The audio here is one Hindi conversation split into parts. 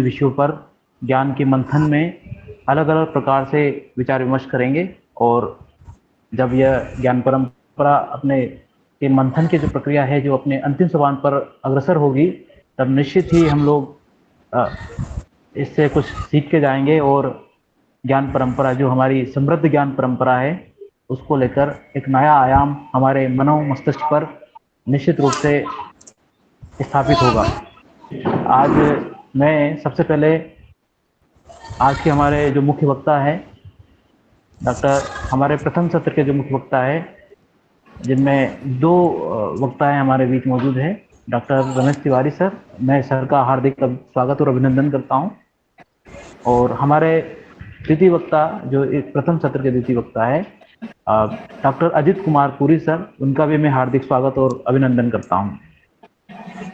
विषयों पर ज्ञान के मंथन में अलग अलग प्रकार से विचार विमर्श करेंगे। और जब यह ज्ञान परंपरा अपने के मंथन की जो प्रक्रिया है जो अपने अंतिम सोपान पर अग्रसर होगी, तब निश्चित ही हम लोग इससे कुछ सीख के जाएंगे और ज्ञान परंपरा जो हमारी समृद्ध ज्ञान परंपरा है उसको लेकर एक नया आयाम हमारे मनो मस्तिष्क पर निश्चित रूप से स्थापित होगा। आज मैं सबसे पहले आज के हमारे जो मुख्य वक्ता है डॉक्टर, हमारे प्रथम सत्र के जो मुख्य वक्ता है जिनमें दो वक्ता हैं हमारे बीच मौजूद है, डॉक्टर रमेश तिवारी सर। मैं सर का हार्दिक स्वागत और अभिनंदन करता हूं। और हमारे द्वितीय वक्ता जो एक प्रथम सत्र के द्वितीय वक्ता है डॉक्टर अजित कुमार पुरी सर, उनका भी मैं हार्दिक स्वागत और अभिनंदन करता हूं।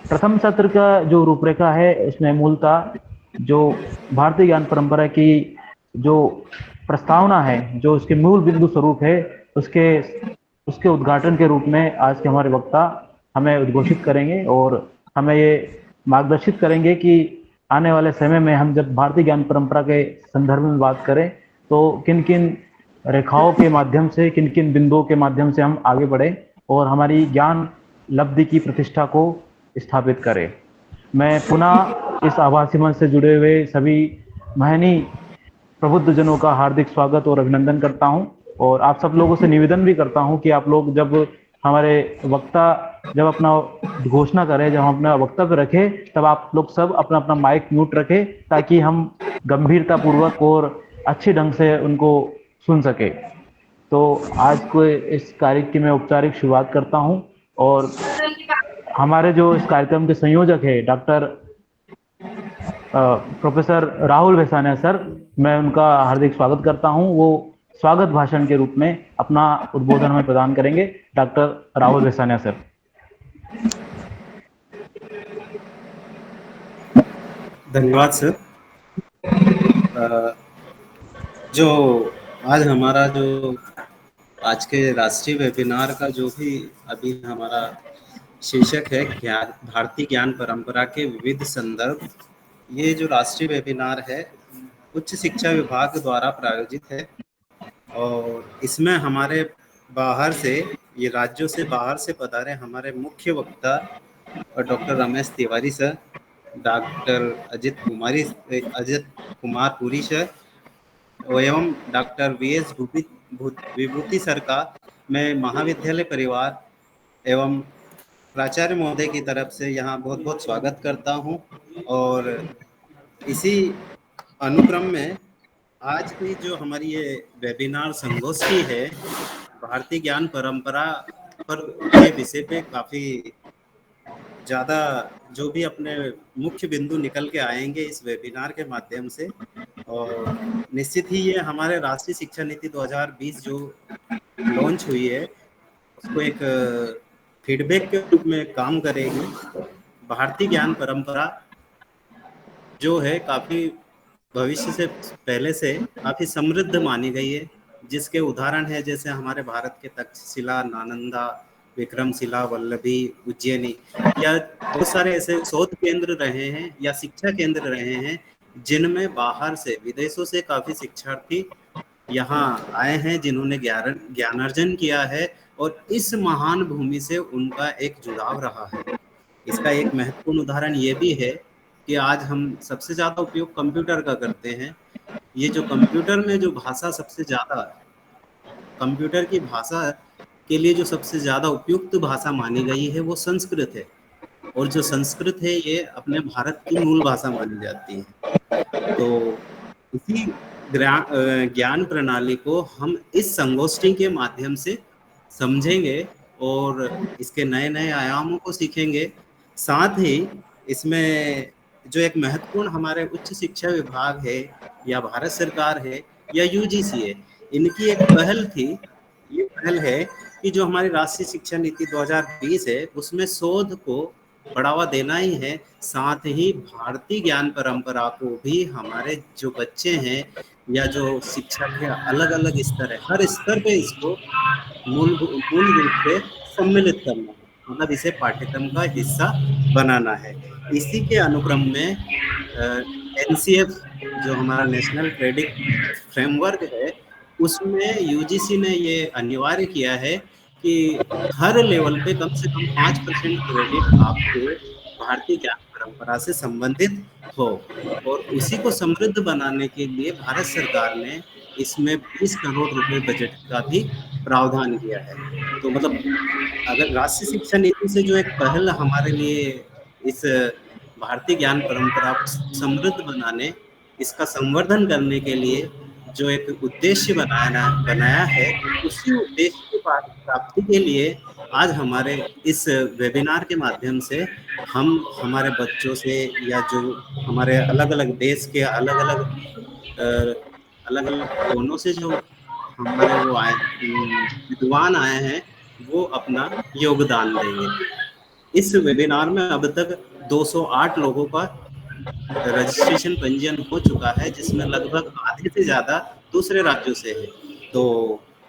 प्रथम सत्र का जो रूपरेखा है इसमें मूलतः जो भारतीय ज्ञान परंपरा की जो प्रस्तावना है, जो उसके मूल बिंदु स्वरूप है, उसके उद्घाटन के रूप में आज के हमारे वक्ता हमें उद्घोषित करेंगे और हमें ये मार्गदर्शित करेंगे कि आने वाले समय में हम जब भारतीय ज्ञान परंपरा के संदर्भ में बात करें तो किन किन रेखाओं के माध्यम से, किन किन बिंदुओं के माध्यम से हम आगे बढ़े और हमारी ज्ञान लब्धि की प्रतिष्ठा को स्थापित करें। मैं पुनः इस आभासी मंच से जुड़े हुए सभी महनी प्रबुद्ध जनों का हार्दिक स्वागत और अभिनंदन करता हूं। और आप सब लोगों से निवेदन भी करता हूं कि आप लोग जब हमारे वक्ता जब अपना घोषणा करें, जब हम अपना वक्तव्य रखें, तब आप लोग सब अपना अपना माइक म्यूट रखें ताकि हम गंभीरता पूर्वक और अच्छे ढंग से उनको सुन सके। तो आज को इस कार्य की मैं औपचारिक शुरुआत करता हूं। और हमारे जो इस कार्यक्रम के संयोजक है doctor professor Rahul Vesania sir, मैं उनका हार्दिक स्वागत करता हूं। वो स्वागत भाषण के रूप में अपना उद्बोधन हमें प्रदान करेंगे। Doctor Rahul Vesania sir. धन्यवाद सर। जो आज हमारा जो आज के राष्ट्रीय वेबिनार का जो भी अभी हमारा शीर्षक है भारतीय ज्ञान परंपरा के विविध संदर्भ, ये जो राष्ट्रीय वेबिनार है उच्च शिक्षा विभाग द्वारा प्रायोजित है और इसमें हमारे बाहर से, ये राज्यों से बाहर से पधारे हमारे मुख्य वक्ता और doctor Ramesh Tiwari sir, doctor Ajit Kumar Puri sir एवं डॉक्टर वीएस विभूति सर का मैं महाविद्यालय परिवार एवं प्राचार्य महोदय की तरफ से यहाँ बहुत बहुत स्वागत करता हूँ। और इसी अनुक्रम में आज की जो हमारी ये वेबिनार संगोष्ठी है भारतीय ज्ञान परंपरा पर के विषय पे काफ़ी ज़्यादा जो भी अपने मुख्य बिंदु निकल के आएंगे इस वेबिनार के माध्यम से। और निश्चित ही ये हमारे राष्ट्रीय शिक्षा नीति 2020 जो लॉन्च हुई है उसको एक फीडबैक के रूप में काम करेगी। भारतीय ज्ञान परंपरा जो है काफ़ी भविष्य से पहले से काफ़ी समृद्ध मानी गई है, जिसके उदाहरण है जैसे हमारे भारत के तक्षशिला, नालंदा, विक्रमशिला, वल्लभी, उज्जैनी, या बहुत सारे ऐसे शोध केंद्र रहे हैं या शिक्षा केंद्र रहे हैं जिनमें बाहर से, विदेशों से काफ़ी शिक्षार्थी यहाँ आए हैं जिन्होंने ज्ञानार्जन किया है और इस महान भूमि से उनका एक जुड़ाव रहा है। इसका एक महत्वपूर्ण उदाहरण ये भी है कि आज हम सबसे ज़्यादा उपयोग कंप्यूटर का करते हैं। ये जो कंप्यूटर में जो भाषा सबसे ज़्यादा, कंप्यूटर की भाषा के लिए जो सबसे ज़्यादा उपयुक्त भाषा मानी गई है वो संस्कृत है। और जो संस्कृत है ये अपने भारत की मूल भाषा मानी जाती है। तो इसी ज्ञान प्रणाली को हम इस संगोष्ठी के माध्यम से समझेंगे और इसके नए नए आयामों को सीखेंगे। साथ ही इसमें जो एक महत्वपूर्ण हमारे उच्च शिक्षा विभाग है या भारत सरकार है या यूजीसी है, इनकी एक पहल थी। ये पहल है कि जो हमारी राष्ट्रीय शिक्षा नीति 2020 है उसमें शोध को बढ़ावा देना ही है, साथ ही भारतीय ज्ञान परंपरा को भी हमारे जो बच्चे हैं या जो शिक्षा के अलग अलग स्तर है, हर स्तर पे इसको मूल रूप से सम्मिलित करना है, मतलब इसे पाठ्यक्रम का हिस्सा बनाना है। इसी के अनुक्रम में एनसीएफ जो हमारा नेशनल क्रेडिट फ्रेमवर्क है, उसमें यूजीसी ने ये अनिवार्य किया है कि हर लेवल पे कम से कम 5% क्रेडिट आपके भारतीय ज्ञान परंपरा से संबंधित हो, और उसी को समृद्ध बनाने के लिए भारत सरकार ने इसमें 20 करोड़ रुपए बजट का भी प्रावधान किया है। तो मतलब अगर राष्ट्रीय शिक्षा नीति से जो एक पहल हमारे लिए इस भारतीय ज्ञान परंपरा को समृद्ध बनाने, इसका संवर्धन करने के लिए जो एक उद्देश्य बनाया है, उसी उद्देश्य की प्राप्ति के लिए आज हमारे इस वेबिनार के माध्यम से हम हमारे बच्चों से, या जो हमारे अलग अलग देश के अलग अलग कोनों से जो हमारे वो आए विद्वान आए हैं, वो अपना योगदान देंगे। इस वेबिनार में अब तक 208 लोगों का रजिस्ट्रेशन पंजीयन हो चुका है, जिसमें लगभग आधे से ज़्यादा दूसरे राज्यों से है। तो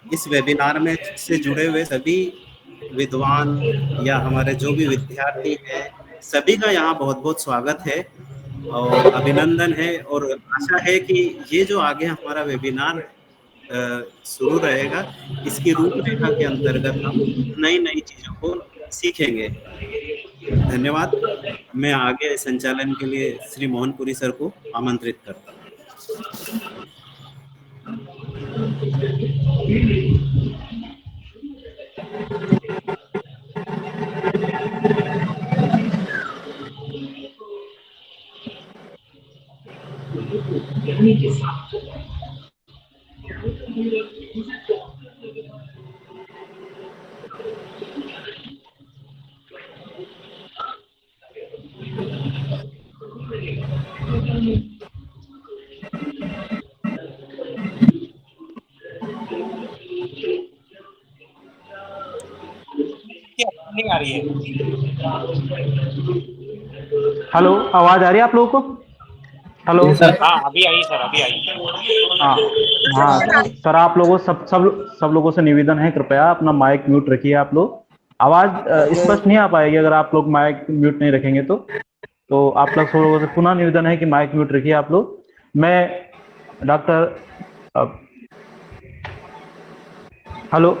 इस वेबिनार में से जुड़े हुए सभी विद्वान या हमारे जो भी विद्यार्थी हैं, सभी का यहाँ बहुत बहुत स्वागत है और अभिनंदन है, और आशा है कि ये जो आगे हमारा वेबिनार शुरू रहेगा, इसकी रूपरेखा के अंतर्गत हम नई नई चीज़ों को सीखेंगे। धन्यवाद। मैं आगे संचालन के लिए श्री मोहनपुरी सर को आमंत्रित करता हूँ। नहीं आ रही है। हेलो, आवाज आ रही है आप लोगों को? हेलो सर, हाँ अभी आई सर, अभी आई। हाँ हाँ सर, आप लोगों सब लोगों से निवेदन है, कृपया अपना माइक म्यूट रखिए। आप लोग आवाज स्पष्ट नहीं आ पाएगी अगर आप लोग माइक म्यूट नहीं रखेंगे तो आप लोग सब लोगों से पुनः निवेदन है कि माइक म्यूट रखिए आप लोग। मैं डॉक्टर हेलो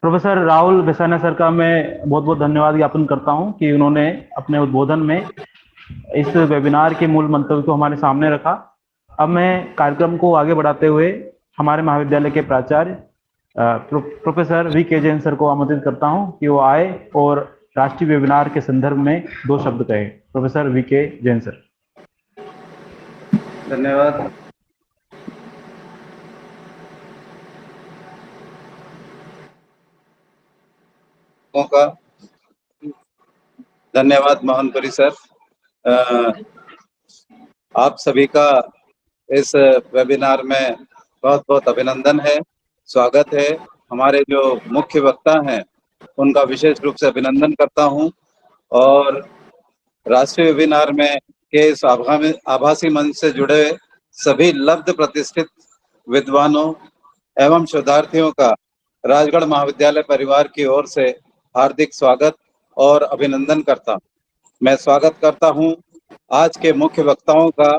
प्रोफेसर राहुल बेसाना सर का मैं बहुत बहुत धन्यवाद ज्ञापन करता हूं कि उन्होंने अपने उद्बोधन में इस वेबिनार के मूल मंतव्य को हमारे सामने रखा। अब मैं कार्यक्रम को आगे बढ़ाते हुए हमारे महाविद्यालय के प्राचार्य प्रोफेसर वी.के. जैन सर को आमंत्रित करता हूं कि वो आए और राष्ट्रीय वेबिनार के संदर्भ में 2 शब्द कहें। Professor V K. जैन सर। धन्यवाद। का धन्यवाद मोहनपुरी सर। आप सभी का इस वेबिनार में बहुत बहुत अभिनंदन है, स्वागत है। हमारे जो मुख्य वक्ता हैं उनका विशेष रूप से अभिनंदन करता हूं, और राष्ट्रीय वेबिनार में के इस आभासी मंच से जुड़े सभी लब्ध प्रतिष्ठित विद्वानों एवं शोधार्थियों का राजगढ़ महाविद्यालय परिवार की ओर से हार्दिक स्वागत और अभिनंदन करता हूं। मैं स्वागत करता हूं आज के मुख्य वक्ताओं का,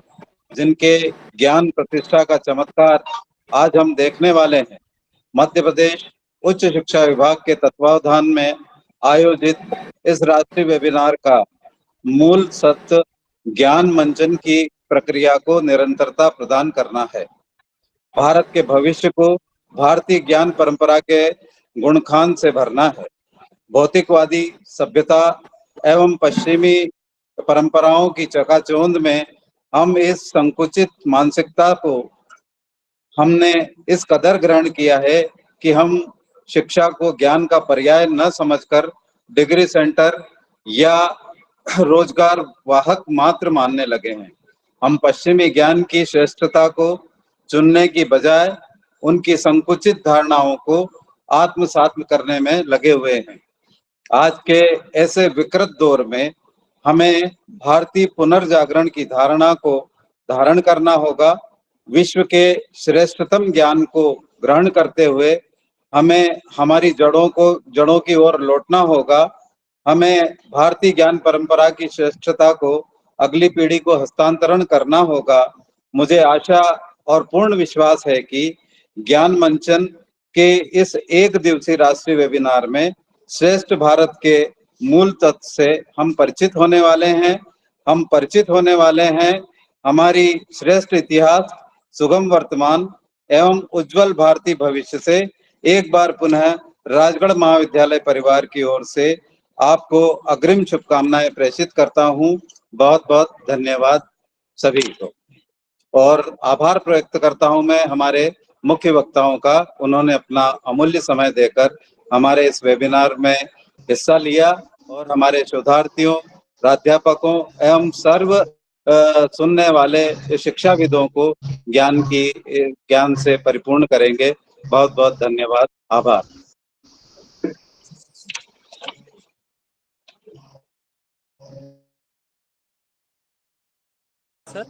जिनके ज्ञान प्रतिष्ठा का चमत्कार आज हम देखने वाले हैं। मध्य प्रदेश उच्च शिक्षा विभाग के तत्वावधान में आयोजित इस राष्ट्रीय वेबिनार का मूल सत्य ज्ञान मंचन की प्रक्रिया को निरंतरता प्रदान करना है। भारत के भविष्य को भारतीय ज्ञान परंपरा के गुणखान से भरना है। भौतिकवादी सभ्यता एवं पश्चिमी परंपराओं की चकाचौंध में हम इस संकुचित मानसिकता को हमने इस कदर ग्रहण किया है कि हम शिक्षा को ज्ञान का पर्याय न समझकर डिग्री सेंटर या रोजगार वाहक मात्र मानने लगे हैं। हम पश्चिमी ज्ञान की श्रेष्ठता को चुनने की बजाय उनकी संकुचित धारणाओं को आत्मसात करने में लगे हुए हैं। आज के ऐसे विकृत दौर में हमें भारतीय पुनर्जागरण की धारणा को धारण करना होगा। विश्व के श्रेष्ठतम ज्ञान को ग्रहण करते हुए हमें हमारी जड़ों की ओर लौटना होगा। हमें भारतीय ज्ञान परंपरा की श्रेष्ठता को अगली पीढ़ी को हस्तांतरण करना होगा। मुझे आशा और पूर्ण विश्वास है कि ज्ञान मंचन के इस एक दिवसीय राष्ट्रीय वेबिनार में श्रेष्ठ भारत के मूल तत्व से हम परिचित होने वाले हैं। हमारी श्रेष्ठ इतिहास, सुगम वर्तमान एवं उज्जवल भारतीय भविष्य से एक बार पुनः राजगढ़ महाविद्यालय परिवार की ओर से आपको अग्रिम शुभकामनाएं प्रेषित करता हूं। बहुत बहुत धन्यवाद सभी को, और आभार व्यक्त करता हूं मैं हमारे मुख्य वक्ताओं का। उन्होंने अपना अमूल्य समय देकर हमारे इस वेबिनार में हिस्सा लिया और हमारे शोधार्थियों, प्राध्यापकों एवं सर्व सुनने वाले शिक्षाविदों को ज्ञान से परिपूर्ण करेंगे। बहुत बहुत धन्यवाद, आभार। सर,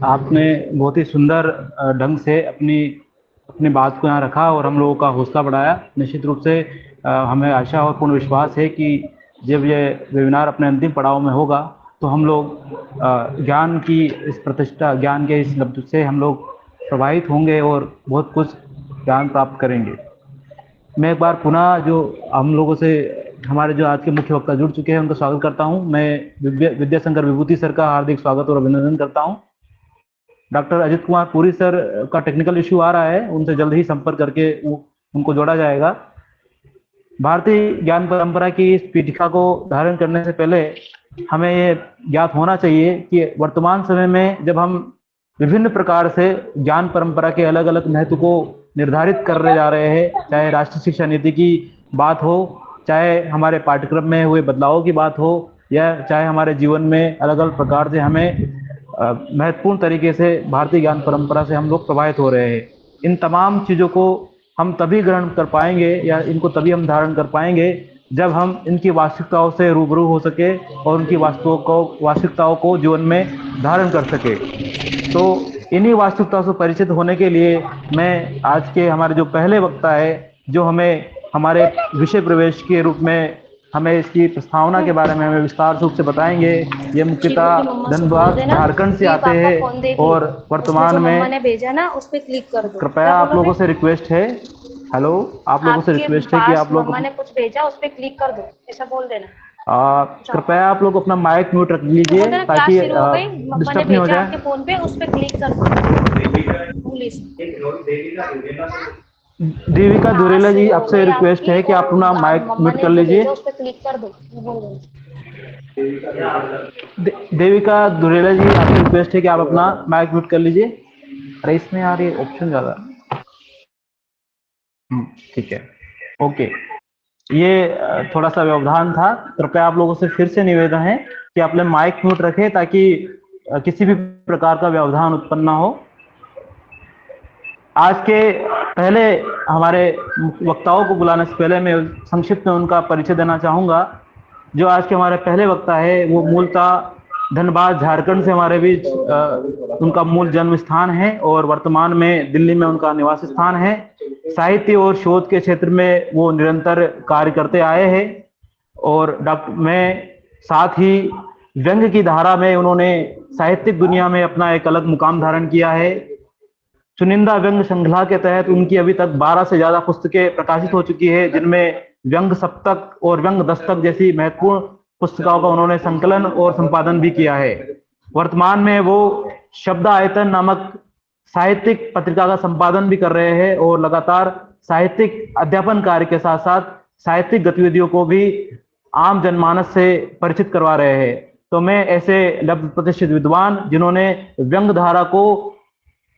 आपने बहुत ही सुंदर ढंग से अपनी बात को यहाँ रखा और हम लोगों का हौसला बढ़ाया। निश्चित रूप से हमें आशा और पूर्ण विश्वास है कि जब ये वेबिनार अपने अंतिम पड़ाव में होगा तो हम लोग ज्ञान की इस प्रतिष्ठा, ज्ञान के इस लब्ध से हम लोग प्रभावित होंगे और बहुत कुछ ज्ञान प्राप्त करेंगे। मैं एक बार पुनः जो हम लोगों से हमारे जो आज के मुख्य वक्ता जुड़ चुके हैं उनका स्वागत करता हूं। मैं विद्याशंकर विभूति सर का हार्दिक स्वागत और अभिनंदन करता हूं। डॉक्टर अजित कुमार पुरी सर का टेक्निकल इश्यू आ रहा है, उनसे जल्द ही संपर्क करके उनको जोड़ा जाएगा। भारतीय ज्ञान परंपरा की इस पीठिका को धारण करने से पहले हमें ये ज्ञात होना चाहिए कि वर्तमान समय में जब हम विभिन्न प्रकार से ज्ञान परंपरा के अलग अलग महत्व को निर्धारित कर रहे जा रहे हैं, चाहे राष्ट्रीय शिक्षा नीति की बात हो, चाहे हमारे पाठ्यक्रम में हुए बदलावों की बात हो, या चाहे हमारे जीवन में अलग अलग प्रकार से हमें महत्वपूर्ण तरीके से भारतीय ज्ञान परंपरा से हम लोग प्रभावित हो रहे हैं। इन तमाम चीज़ों को हम तभी ग्रहण कर पाएंगे या इनको तभी हम धारण कर पाएंगे जब हम इनकी वास्तविकताओं से रूबरू हो सके और उनकी वास्तविकताओं को जीवन में धारण कर सके। तो इन्हीं वास्तविकताओं से परिचित होने के लिए मैं आज के हमारे जो पहले वक्ता है, जो हमें हमारे विषय प्रवेश के रूप में हमें इसकी प्रस्तावना के बारे में हमें विस्तार रूप से बताएंगे। ये मुख्यतः धनबाद झारखंड से आते हैं और वर्तमान में मैंने भेजा ना, उस पे क्लिक कर दो। कृपया आप लोगों से रिक्वेस्ट है, हेलो, आप लोगों से रिक्वेस्ट है कि आप लोग, मैंने कुछ भेजा उस पे क्लिक कर दो, ऐसा बोल देना। कृपया आप लोग अपना माइक म्यूट रख लीजिए ताकि डिस्टर्ब नहीं हो जाए। आपके फोन पे उस पे क्लिक कर दो। देविका दुरेला जी, आपसे रिक्वेस्ट है कि आप अपना माइक म्यूट कर लीजिए। उस पे क्लिक कर दो। देविका दुरेला जी, आपसे रिक्वेस्ट है कि आप अपना माइक म्यूट कर लीजिए। अरे इसमें यार ये ऑप्शन ज्यादा, ठीक है, ओके। ये थोड़ा सा व्यवधान था, कृपया आप लोगों से फिर से निवेदन है कि आप लोग माइक म्यूट रखें ताकि किसी भी प्रकार का व्यवधान उत्पन्न ना हो। आज के पहले हमारे वक्ताओं को बुलाने से पहले मैं संक्षिप्त में उनका परिचय देना चाहूंगा। जो आज के हमारे पहले वक्ता है वो मूलतः धनबाद झारखंड से हमारे बीच उनका मूल जन्म स्थान है और वर्तमान में दिल्ली में उनका निवास स्थान है। साहित्य और शोध के क्षेत्र में वो निरंतर कार्य करते आए हैं और मैं साथ ही व्यंग की धारा में उन्होंने साहित्यिक दुनिया में अपना एक अलग मुकाम धारण किया है। चुनिंदा व्यंग श्रृंखला के तहत उनकी अभी तक 12 से ज्यादा पुस्तकें प्रकाशित हो चुकी है, जिनमें व्यंग सप्तक और व्यंग दस्तक जैसी महत्वपूर्ण पुस्तकों का उन्होंने संकलन और संपादन भी किया है। वर्तमान में वो शब्द आयतन नामक साहित्यिक पत्रिका का संपादन भी कर रहे हैं और लगातार साहित्यिक अध्यापन कार्य के साथ साथ साहित्यिक गतिविधियों को भी आम जनमानस से परिचित करवा रहे हैं। तो मैं ऐसे लब्ध प्रतिष्ठित विद्वान जिन्होंने व्यंग धारा को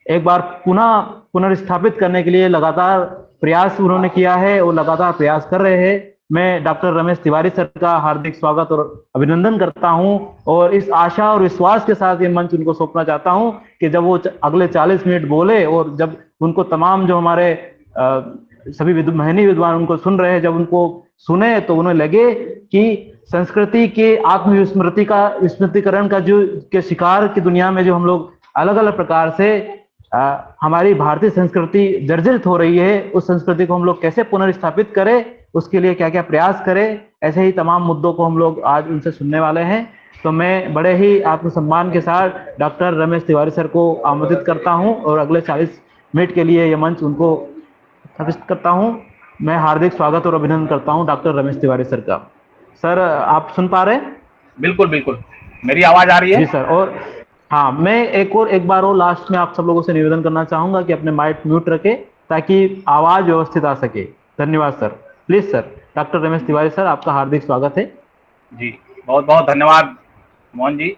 एक बार पुनर्स्थापित करने के लिए लगातार प्रयास उन्होंने किया है और लगातार प्रयास कर रहे हैं, मैं डॉक्टर रमेश तिवारी सर का हार्दिक स्वागत और अभिनंदन करता हूं और इस आशा और विश्वास के साथ ये मंच उनको सौंपना चाहता हूं कि जब वो अगले 40 मिनट बोले और जब उनको तमाम जो हमारे सभी महनी विद्वान उनको सुन रहे हैं, जब उनको सुने तो उन्हें लगे कि संस्कृति के आत्मविस्मृतिकरण का जो के शिकार की दुनिया में जो हम लोग अलग अलग प्रकार से हमारी भारतीय संस्कृति जर्जरित हो रही है, उस संस्कृति को हम लोग कैसे पुनर्स्थापित करें, उसके लिए क्या क्या प्रयास करें, ऐसे ही तमाम मुद्दों को हम लोग आज उनसे सुनने वाले हैं। तो मैं बड़े ही आत्मसम्मान के साथ डॉक्टर रमेश तिवारी सर को आमंत्रित करता हूं और अगले 40 मिनट के लिए यह मंच उनको स्थापित करता हूं। मैं हार्दिक स्वागत और अभिनंदन करता हूं डॉक्टर रमेश तिवारी सर का। सर, आप सुन पा रहे हैं? बिल्कुल बिल्कुल, मेरी आवाज आ रही है? जी सर। और हाँ, मैं एक बार और लास्ट में आप सब लोगों से निवेदन करना चाहूंगा कि अपने माइक म्यूट रखें ताकि आवाज व्यवस्थित आ सके। धन्यवाद sir. Please sir, doctor Ramesh Tiwari sir, आपका हार्दिक स्वागत है। जी, बहुत बहुत धन्यवाद मोहन जी।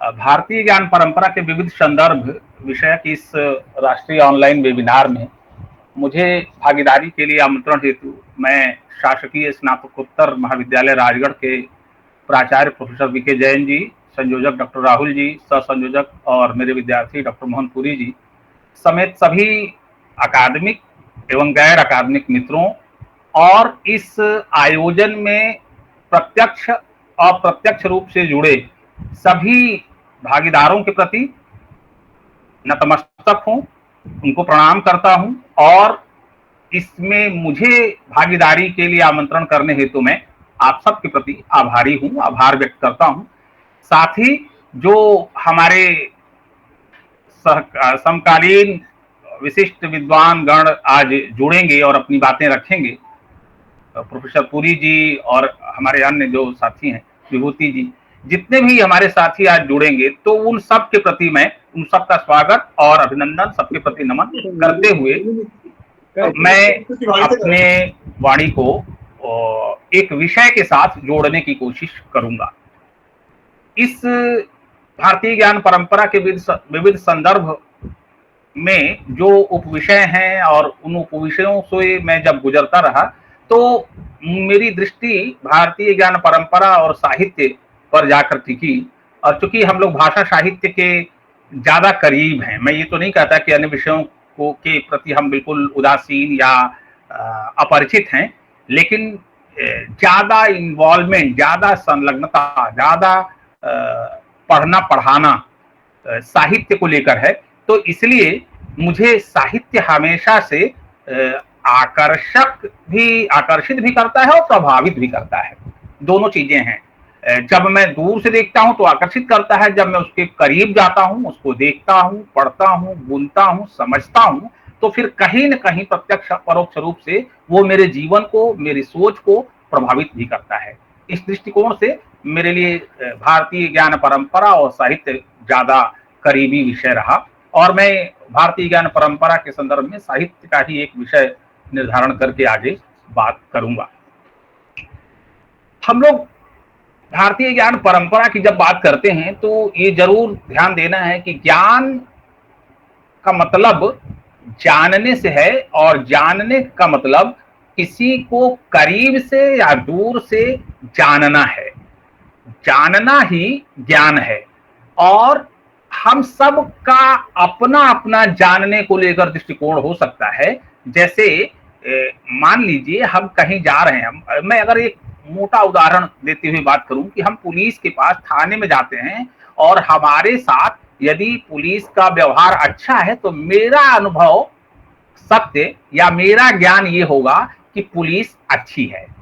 भारतीय ज्ञान परंपरा के विविध संदर्भ विषयक इस राष्ट्रीय ऑनलाइन वेबिनार में मुझे भागीदारी के लिए आमंत्रण हेतु मैं शासकीय स्नातकोत्तर महाविद्यालय राजगढ़ के प्राचार्य प्रोफेसर वीके जैन जी, संयोजक डॉक्टर राहुल जी, सह संयोजक और मेरे विद्यार्थी डॉक्टर मोहन पुरी जी समेत सभी अकादमिक एवं गैर अकादमिक मित्रों और इस आयोजन में प्रत्यक्ष अप्रत्यक्ष रूप से जुड़े सभी भागीदारों के प्रति नतमस्तक हूं, उनको प्रणाम करता हूं और इसमें मुझे भागीदारी के लिए आमंत्रण करने हेतु मैं आप सबके प्रति आभारी हूं, आभार व्यक्त करता हूं। साथ ही जो हमारे समकालीन विशिष्ट विद्वान गण आज जुड़ेंगे और अपनी बातें रखेंगे, प्रोफेसर पुरी जी और हमारे अन्य जो साथी हैं, विभूति जी, जितने भी हमारे साथी आज जुड़ेंगे, तो उन सब के प्रति मैं उन सबका स्वागत और अभिनंदन, सबके प्रति नमन करते हुए मैं अपने वाणी को एक विषय के साथ जोड़ने की कोशिश करूंगा। इस भारतीय ज्ञान परंपरा के विविध संदर्भ में जो उपविषय हैं और उन उपविषयों से मैं जब गुजरता रहा तो मेरी दृष्टि भारतीय ज्ञान परंपरा और साहित्य पर जाकर टिकी। और चूंकि हम लोग भाषा साहित्य के ज्यादा करीब हैं, मैं ये तो नहीं कहता कि अन्य विषयों को के प्रति हम बिल्कुल उदासीन या अपरिचित हैं, लेकिन ज्यादा इन्वॉल्वमेंट, ज्यादा संलग्नता, ज्यादा पढ़ना पढ़ाना साहित्य को लेकर है। तो इसलिए मुझे साहित्य हमेशा से आकर्षित भी करता है और प्रभावित भी करता है। दोनों चीजें हैं। जब मैं दूर से देखता हूं तो आकर्षित करता है, जब मैं उसके करीब जाता हूं, उसको देखता हूं, पढ़ता हूं, बुनता हूं, समझता हूं, तो फिर कहीं न कहीं प्रत्यक्ष परोक्ष रूप से वो मेरे जीवन को, मेरी सोच को प्रभावित भी करता है। इस दृष्टिकोण से मेरे लिए भारतीय ज्ञान परंपरा और साहित्य ज्यादा करीबी विषय रहा और मैं भारतीय ज्ञान परंपरा के संदर्भ में साहित्य का ही एक विषय निर्धारण करके आगे बात करूंगा। हम लोग भारतीय ज्ञान परंपरा की जब बात करते हैं तो ये जरूर ध्यान देना है कि ज्ञान का मतलब जानने से है और जानने का मतलब किसी को करीब से या दूर से जानना है। जानना ही ज्ञान है और हम सब का अपना अपना जानने को लेकर दृष्टिकोण हो सकता है। जैसे मान लीजिए हम कहीं जा रहे हैं, मैं अगर एक मोटा उदाहरण देते हुए बात करूं कि हम पुलिस के पास थाने में जाते हैं और हमारे साथ यदि पुलिस का व्यवहार अच्छा है तो मेरा अनुभव सत्य या मेरा ज्ञान ये होगा कि पुलिस अच्छी है।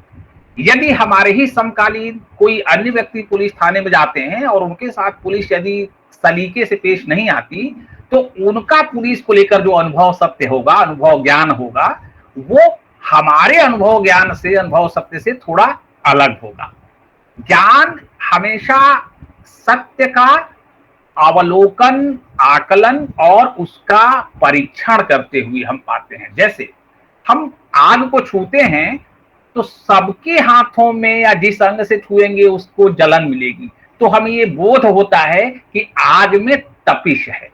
यदि हमारे ही समकालीन कोई अन्य व्यक्ति पुलिस थाने में जाते हैं और उनके साथ पुलिस यदि सलीके से पेश नहीं आती तो उनका पुलिस को लेकर जो अनुभव सत्य होगा, अनुभव ज्ञान होगा, वो हमारे अनुभव ज्ञान से, अनुभव सत्य से थोड़ा अलग होगा। ज्ञान हमेशा सत्य का अवलोकन, आकलन और उसका परीक्षण करते हुए हम पाते हैं। जैसे हम आग को छूते हैं तो सबके हाथों में या जिस अंग से छुएंगे उसको जलन मिलेगी, तो हमें ये बोध होता है कि आग में तपिश है।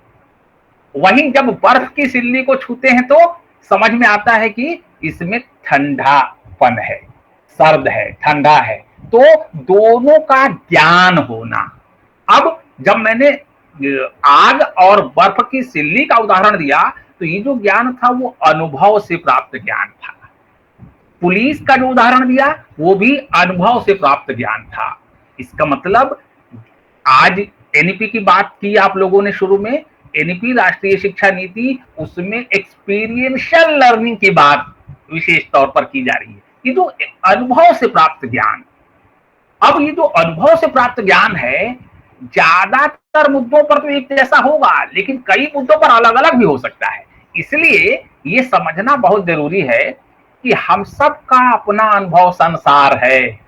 वहीं जब बर्फ की सिल्ली को छूते हैं तो समझ में आता है कि इसमें ठंडापन है, सर्द है, ठंडा है। तो दोनों का ज्ञान होना। अब जब मैंने आग और बर्फ की सिल्ली का उदाहरण दिया तो ये जो ज्ञान था वो अनुभव से प्राप्त ज्ञान था। पुलिस का जो उदाहरण दिया वो भी अनुभव से प्राप्त ज्ञान था। इसका मतलब आज एनईपी की बात की आप लोगों ने शुरू में, एनईपी राष्ट्रीय शिक्षा नीति, उसमें एक्सपीरियंशियल लर्निंग की बात विशेष तौर पर की जा रही है। ये जो अनुभव से प्राप्त ज्ञान, अब ये जो अनुभव से प्राप्त ज्ञान है, ज्यादातर मुद्दों पर तो एक जैसा होगा, लेकिन कई मुद्दों पर अलग अलग भी हो सकता है। इसलिए ये समझना बहुत जरूरी है कि हम सबका अपना अनुभव संसार है,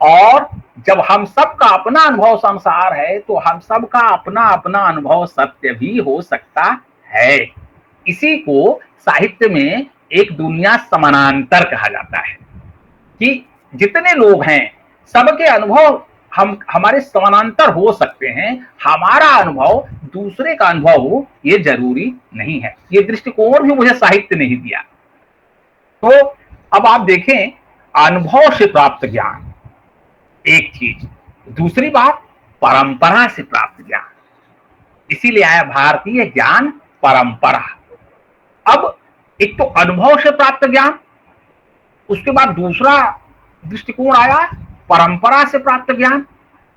और जब हम सबका अपना अनुभव संसार है तो हम सबका अपना अपना अनुभव सत्य भी हो सकता है। इसी को साहित्य में एक दुनिया समानांतर कहा जाता है कि जितने लोग हैं सबके अनुभव हमारे समानांतर हो सकते हैं, हमारा अनुभव दूसरे का अनुभव हो ये जरूरी नहीं है। ये दृष्टिकोण भी मुझे साहित्य ने ही दिया। तो अब आप देखें, अनुभव से प्राप्त ज्ञान एक चीज, दूसरी बात परंपरा से प्राप्त ज्ञान, इसीलिए आया भारतीय ज्ञान परंपरा। अब एक तो अनुभव से प्राप्त ज्ञान, उसके बाद दूसरा दृष्टिकोण आया परंपरा से प्राप्त ज्ञान।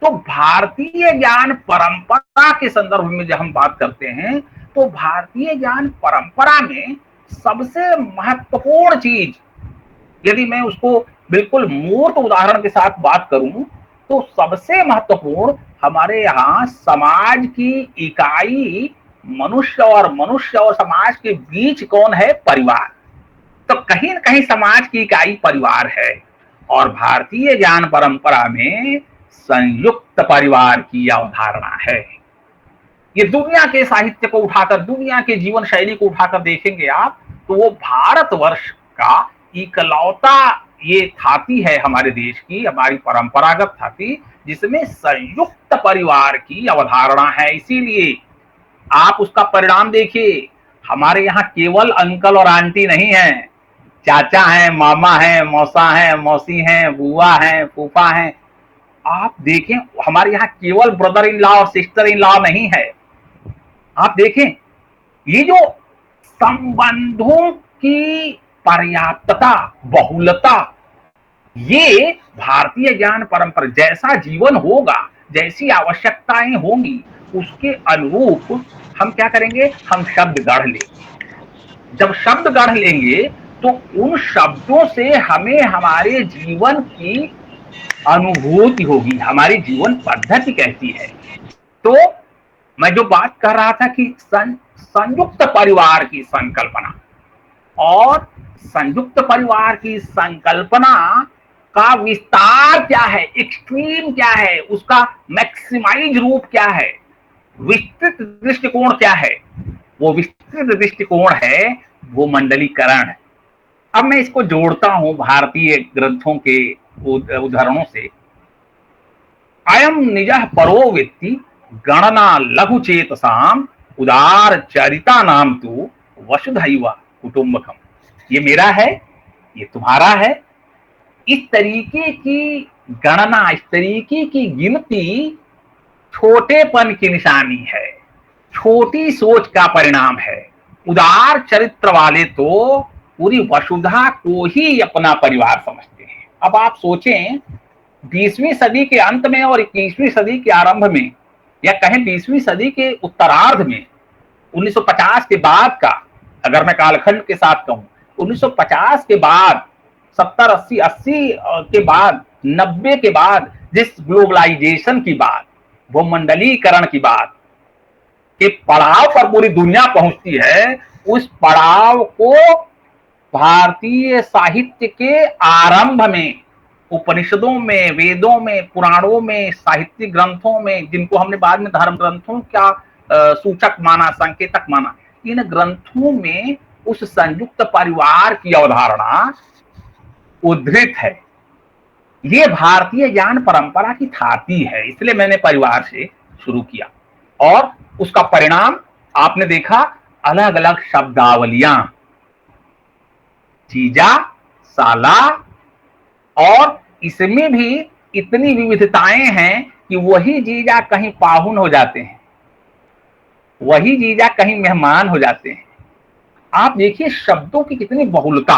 तो भारतीय ज्ञान परंपरा के संदर्भ में जब हम बात करते हैं तो भारतीय ज्ञान परंपरा में सबसे महत्वपूर्ण चीज, यदि मैं उसको बिल्कुल मूर्त उदाहरण के साथ बात करूं तो सबसे महत्वपूर्ण हमारे यहाँ समाज की इकाई मनुष्य और समाज के बीच कौन है? परिवार। तो कहीं न कहीं समाज की इकाई परिवार है, और भारतीय ज्ञान परंपरा में संयुक्त परिवार की अवधारणा है। ये दुनिया के साहित्य को उठाकर, दुनिया के जीवन शैली को उठाकर देखेंगे आप, तो वो भारतवर्ष का इकलौता ये थाती है हमारे देश की, हमारी परंपरागत थाती, जिसमें संयुक्त परिवार की अवधारणा है। इसीलिए आप उसका परिणाम देखिए, हमारे यहाँ केवल अंकल और आंटी नहीं है, चाचा हैं, मामा हैं, मौसा हैं, मौसी हैं, बुआ हैं, फूफा हैं। आप देखें, हमारे यहाँ केवल ब्रदर इन लॉ और सिस्टर इन लॉ नहीं है। आप देखें, ये जो संबंधों की पर्याप्तता, बहुलता, ये भारतीय ज्ञान परंपरा, जैसा जीवन होगा, जैसी आवश्यकताएं होंगी, उसके अनुरूप हम क्या करेंगे? हम शब्द गढ़ लेंगे। जब शब्द गढ़ लेंगे तो उन शब्दों से हमें हमारे जीवन की अनुभूति होगी, हमारी जीवन पद्धति कहती है। तो मैं जो बात कर रहा था कि संयुक्त परिवार की संकल्पना, और संयुक्त परिवार की संकल्पना का विस्तार क्या है, एक्सट्रीम क्या है, उसका मैक्सिमाइज रूप क्या है, विस्तृत दृष्टिकोण क्या है? वो विस्तृत दृष्टिकोण है वो मंडलीकरण। अब मैं इसको जोड़ता हूं भारतीय ग्रंथों के उदाहरणों से। अयम निजः परो वेत्ति गणना लघु चेतसाम उदार चरिता नाम तु वसुधैव कुटुंबकम। ये मेरा है, ये तुम्हारा है। इस तरीके की गणना, इस तरीके की गिनती छोटेपन की निशानी है, छोटी सोच का परिणाम है। उदार चरित्र वाले तो पूरी वसुधा को ही अपना परिवार समझते हैं। अब आप सोचें, 20वीं सदी के अंत में और 21वीं सदी के आरंभ में, या कहें 20वीं सदी के उत्तरार्ध में, 1950 के बाद का अगर मैं कालखंड के साथ कहूं, 1950 के बाद, 70, 80 के बाद, 90 के बाद जिस ग्लोबलाइजेशन की बात, वो मंडलीकरण की बात के पड़ाव पर पूरी दुनिया पहुंचती है, उस पड़ाव को भारतीय साहित्य के आरंभ में, उपनिषदों में, वेदों में, पुराणों में, साहित्यिक ग्रंथों में, जिनको हमने बाद में धर्म ग्रंथों का सूचक माना, संकेतक माना, इन ग्रंथों में उस संयुक्त परिवार की अवधारणा उद्धृत है। ये भारतीय ज्ञान परंपरा की थाती है। इसलिए मैंने परिवार से शुरू किया, और उसका परिणाम आपने देखा, अलग अलग शब्दावलियां, जीजा, साला, और इसमें भी इतनी विविधताएं हैं कि वही जीजा कहीं पाहुन हो जाते हैं, वही जीजा कहीं मेहमान हो जाते हैं। आप देखिए शब्दों की कितनी बहुलता।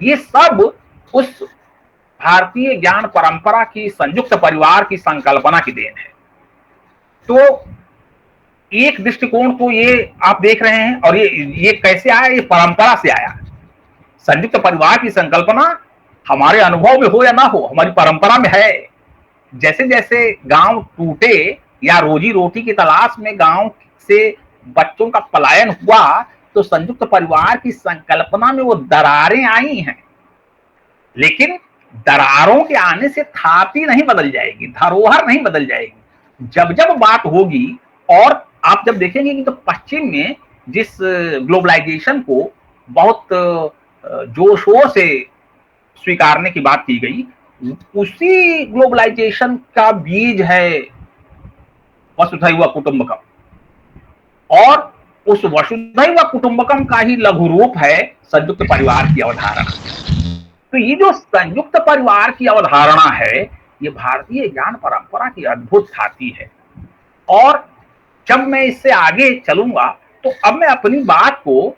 ये सब उस भारतीय ज्ञान परंपरा की संयुक्त परिवार की संकल्पना की देन है। तो एक दृष्टिकोण तो ये आप देख रहे हैं, और ये कैसे आया, ये परंपरा से आया। संयुक्त परिवार की संकल्पना हमारे अनुभव में हो या ना हो, हमारी परंपरा में है। जैसे जैसे गांव टूटे या रोजी रोटी की तलाश में गांव से बच्चों का पलायन हुआ, तो संयुक्त परिवार की संकल्पना में वो दरारें आई हैं। लेकिन दरारों के आने से थाती नहीं बदल जाएगी, धरोहर नहीं बदल जाएगी। जब जब बात होगी, और आप जब देखेंगे कि तो पश्चिम में जिस ग्लोबलाइजेशन को बहुत जोशों से स्वीकारने की बात की गई, उसी ग्लोबलाइजेशन का बीज है वसुधैव कुटुंबकम, और उस वसुधैव कुटुंबकम का ही लघु रूप है संयुक्त परिवार की अवधारणा। तो ये जो संयुक्त परिवार की अवधारणा है, ये भारतीय ज्ञान परंपरा की अद्भुत छाती है। और जब मैं इससे आगे चलूंगा, तो अब मैं अपनी बात को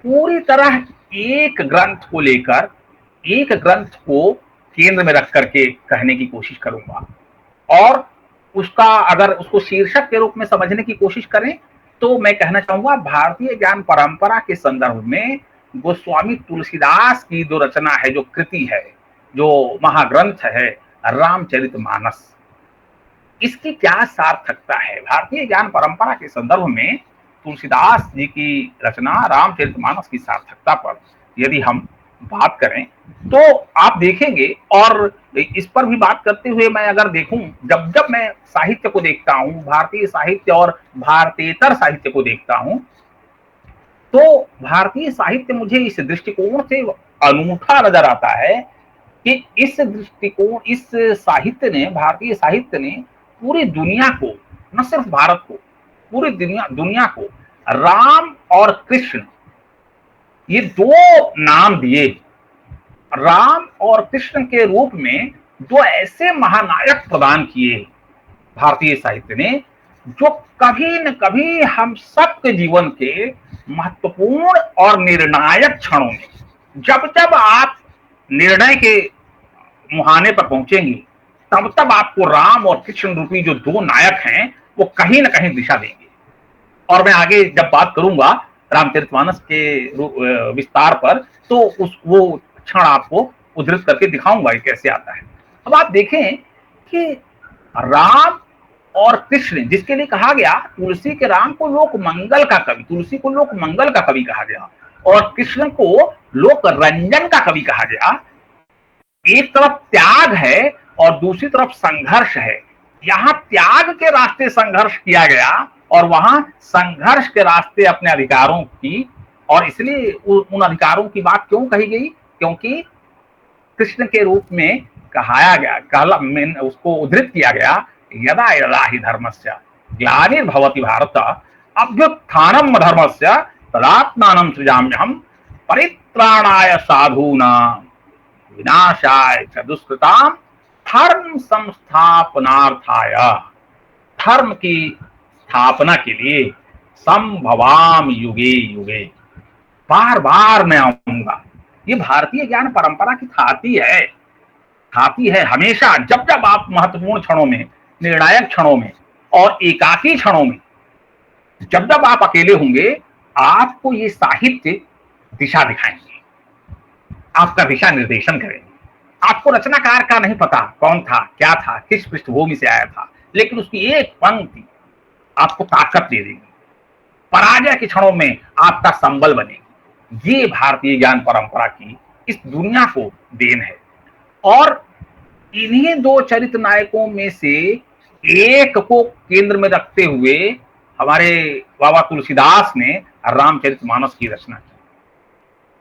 पूरी तरह एक ग्रंथ को लेकर, एक ग्रंथ को केंद्र में रख करके कहने की कोशिश करूंगा। और उसका अगर उसको शीर्षक के रूप में समझने की कोशिश करें, तो मैं कहना चाहूंगा भारतीय ज्ञान परंपरा के संदर्भ में गोस्वामी तुलसीदास की जो रचना है, जो कृति है, जो महाग्रंथ है रामचरितमानस, इसकी क्या सार्थकता है। भारतीय ज्ञान परंपरा के संदर्भ में तुलसीदास जी की रचना रामचरितमानस की सार्थकता पर यदि हम बात करें, तो आप देखेंगे, और इस पर भी बात करते हुए मैं अगर देखूं, जब जब मैं साहित्य को देखता हूं, भारतीय साहित्य और भारतीयतर साहित्य को देखता हूं, तो भारतीय साहित्य मुझे इस दृष्टिकोण से अनूठा नजर आता है कि इस दृष्टिकोण, इस साहित्य ने, भारतीय साहित्य ने पूरी दुनिया को, न सिर्फ भारत को, पूरी दुनिया को राम और कृष्ण, ये दो नाम दिए। राम और कृष्ण के रूप में दो ऐसे महानायक प्रदान किए भारतीय साहित्य ने, जो कभी न कभी हम सबके जीवन के महत्वपूर्ण और निर्णायक क्षणों में, जब जब आप निर्णय के मुहाने पर पहुंचेंगे, तब तब आपको राम और कृष्ण रूपी जो दो नायक हैं, वो कहीं न कहीं दिशा देंगे। और मैं आगे जब बात करूंगा रामचरितमानस के विस्तार पर, तो वो क्षण आपको उद्धृत करके दिखाऊंगा ये कैसे आता है। अब आप देखें कि राम और कृष्ण, जिसके लिए कहा गया तुलसी के राम को लोक मंगल का कवि, तुलसी को लोक मंगल का कवि कहा गया, और कृष्ण को लोक रंजन का कवि कहा गया। एक तरफ त्याग है और दूसरी तरफ संघर्ष है। यहाँ त्याग के रास्ते संघर्ष किया गया, और वहां संघर्ष के रास्ते अपने अधिकारों की, और इसलिए उन अधिकारों की बात क्यों कही गई, क्योंकि कृष्ण के रूप में कहाया गया, उसको उद्धृत किया गया, यदा यदा हि धर्मस्य ग्लानिर्भवति भारत अभ्युत्थानम् धर्मस्य तदात्मानं सृजाम्यहम् परित्राणाय साधूनां विनाशाय च दुष्कृतां धर्म संस्थापनार्थाय, धर्म की स्थापना के लिए संभवाम युगे युगे, बार बार मैं आऊंगा। ये भारतीय ज्ञान परंपरा की थाती है। हमेशा जब जब आप महत्वपूर्ण क्षणों में, निर्णायक क्षणों में और एकाकी क्षणों में, जब जब आप अकेले होंगे, आपको ये साहित्य दिशा दिखाएंगे, आपका दिशा निर्देशन करेंगे। आपको रचनाकार का नहीं पता कौन था, क्या था, किस पृष्ठभूमि से आया था, लेकिन उसकी एक पंक्ति आपको ताकत दे देगी, पराजय के क्षणों में आपका संबल बनेगी। ये भारतीय ज्ञान परंपरा की इस दुनिया को देन है। और इन्हीं दो चरित्र नायकों में से एक को केंद्र में रखते हुए हमारे बाबा तुलसीदास ने रामचरितमानस की रचना की।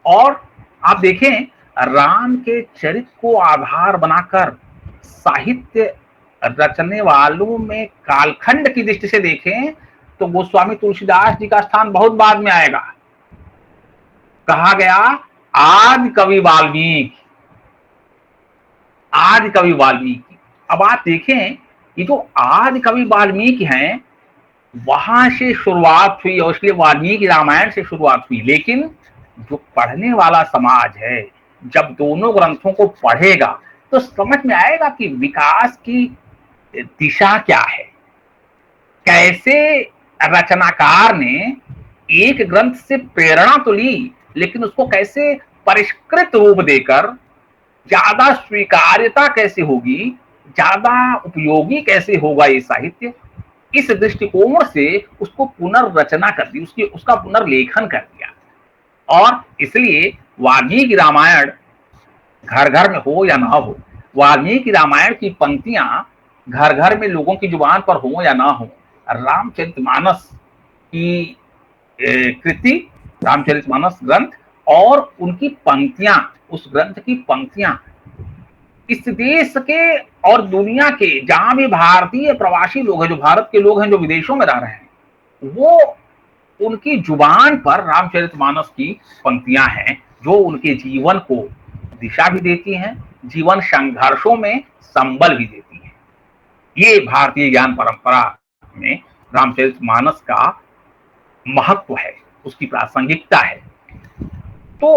और आप देखें, राम के चरित्र को आधार बनाकर साहित्य रचने वालों में कालखंड की दृष्टि से देखें, तो गोस्वामी तुलसीदास जी का स्थान बहुत बाद में आएगा। कहा गया आदि कवि वाल्मीकि, आदि कवि वाल्मीकि। अब आप देखें, ये जो आदि कवि वाल्मीकि हैं, वहां से शुरुआत हुई, और इसलिए वाल्मीकि रामायण से शुरुआत हुई। लेकिन जो पढ़ने वाला समाज है, जब दोनों ग्रंथों को पढ़ेगा, तो समझ में आएगा कि विकास की दिशा क्या है, कैसे रचनाकार ने एक ग्रंथ से प्रेरणा तो ली, लेकिन उसको कैसे परिष्कृत रूप देकर ज्यादा स्वीकार्यता कैसे होगी, ज्यादा उपयोगी कैसे होगा ये साहित्य, इस दृष्टिकोण से उसको पुनर्रचना कर दी, उसका पुनर्लेखन कर दिया। और इसलिए वाल्मीकि रामायण घर घर में हो या ना हो, वाल्मीकि रामायण की पंक्तियां घर घर में लोगों की जुबान पर हो या ना हो, रामचरितमानस की कृति, रामचरितमानस ग्रंथ और उनकी पंक्तियां, उस ग्रंथ की पंक्तियां इस देश के और दुनिया के जहां भी भारतीय प्रवासी लोग हैं, जो भारत के लोग हैं जो विदेशों में रह रहे हैं, वो उनकी जुबान पर रामचरितमानस की पंक्तियां हैं जो उनके जीवन को दिशा भी देती हैं, जीवन संघर्षों में संबल भी देती हैं। ये भारतीय ज्ञान परंपरा में रामचरितमानस का महत्व है, उसकी प्रासंगिकता है। तो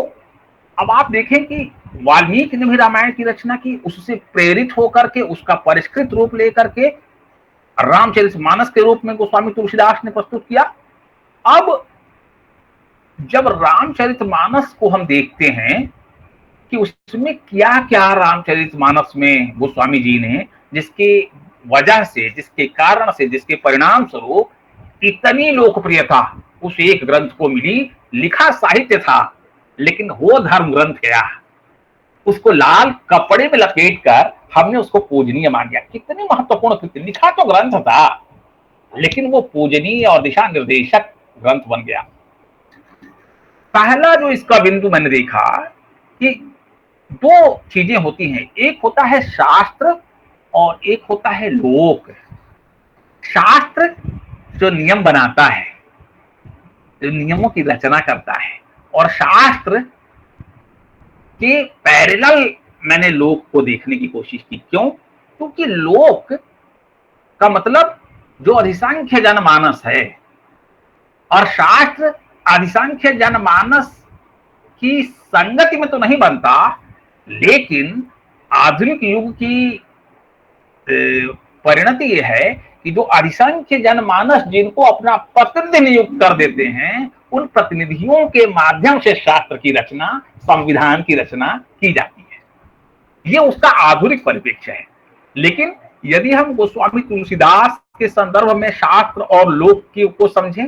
अब आप देखें कि वाल्मीकि ने भी रामायण की रचना की, उससे प्रेरित होकर के उसका परिष्कृत रूप लेकर के रामचरितमानस के रूप में गोस्वामी तुलसीदास ने प्रस्तुत किया। अब जब रामचरितमानस को हम देखते हैं कि उसमें क्या क्या रामचरितमानस में गोस्वामी जी ने, जिसके वजह से, जिसके कारण से, जिसके परिणाम स्वरूप इतनी लोकप्रियता उस एक ग्रंथ को मिली। लिखा साहित्य था लेकिन हो धर्म ग्रंथ गया, उसको लाल कपड़े में लपेट कर हमने उसको पूजनीय मान लिया। कितनी महत्वपूर्ण कृति, लिखा तो ग्रंथ था लेकिन वो पूजनीय और दिशा निर्देशक ग्रंथ बन गया। पहला जो इसका बिंदु मैंने देखा कि दो चीजें होती हैं, एक होता है शास्त्र और एक होता है लोक। शास्त्र जो नियम बनाता है, जो नियमों की रचना करता है, और शास्त्र के पैरेलल मैंने लोक को देखने की कोशिश की। क्यों? क्योंकि लोक का मतलब जो अधिसंख्य जनमानस है, और शास्त्र अधिसंख्य जनमानस की संगति में तो नहीं बनता, लेकिन आधुनिक युग की परिणति यह है कि जो अधिसंख्य जनमानस जिनको अपना प्रतिनिधि नियुक्त कर देते हैं, उन प्रतिनिधियों के माध्यम से शास्त्र की रचना, संविधान की रचना की जाती है। ये उसका आधुनिक परिप्रेक्ष्य है। लेकिन यदि हम गोस्वामी तुलसीदास के संदर्भ में शास्त्र और लोक को समझें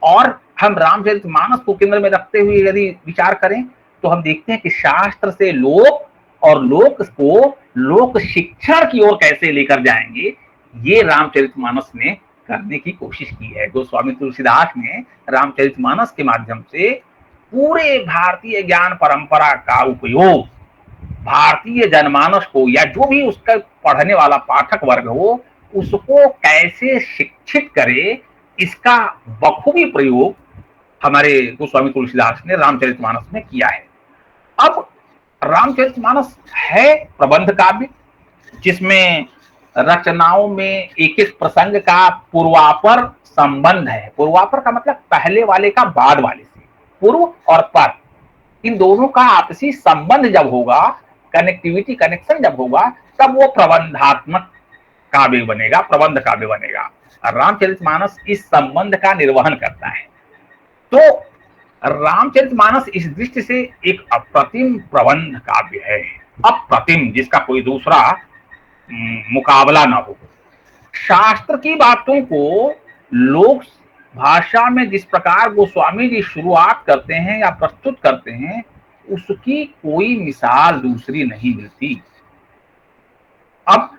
और हम रामचरितमानस को केंद्र में रखते हुए यदि विचार करें, तो हम देखते हैं कि शास्त्र से लोक और लोक को लोक शिक्षण की ओर कैसे लेकर जाएंगे, ये रामचरितमानस ने करने की कोशिश की है। गोस्वामी तुलसीदास ने रामचरितमानस के माध्यम से पूरे भारतीय ज्ञान परंपरा का उपयोग भारतीय जनमानस को, या जो भी उसका पढ़ने वाला पाठक वर्ग हो, उसको कैसे शिक्षित करे, इसका बखूबी प्रयोग हमारे गोस्वामी तुलसीदास ने रामचरितमानस में किया है। अब रामचरितमानस है प्रबंध काव्य, जिसमें रचनाओं में एक एक प्रसंग का पूर्वापर संबंध है। पूर्वापर का मतलब पहले वाले का बाद वाले से, पूर्व और पर, इन दोनों का आपसी संबंध जब होगा, कनेक्टिविटी, कनेक्शन जब होगा, तब वो प्रबंधात्मक काव्य बनेगा, प्रबंध काव्य बनेगा। रामचरितमानस इस संबंध का निर्वहन करता है। तो रामचरितमानस इस दृष्टि से एक अप्रतिम प्रबंध काव्य है, अप्रतिम, जिसका कोई दूसरा मुकाबला ना हो। शास्त्र की बातों को लोक भाषा में जिस प्रकार गोस्वामी जी शुरुआत करते हैं या प्रस्तुत करते हैं, उसकी कोई मिसाल दूसरी नहीं मिलती। अब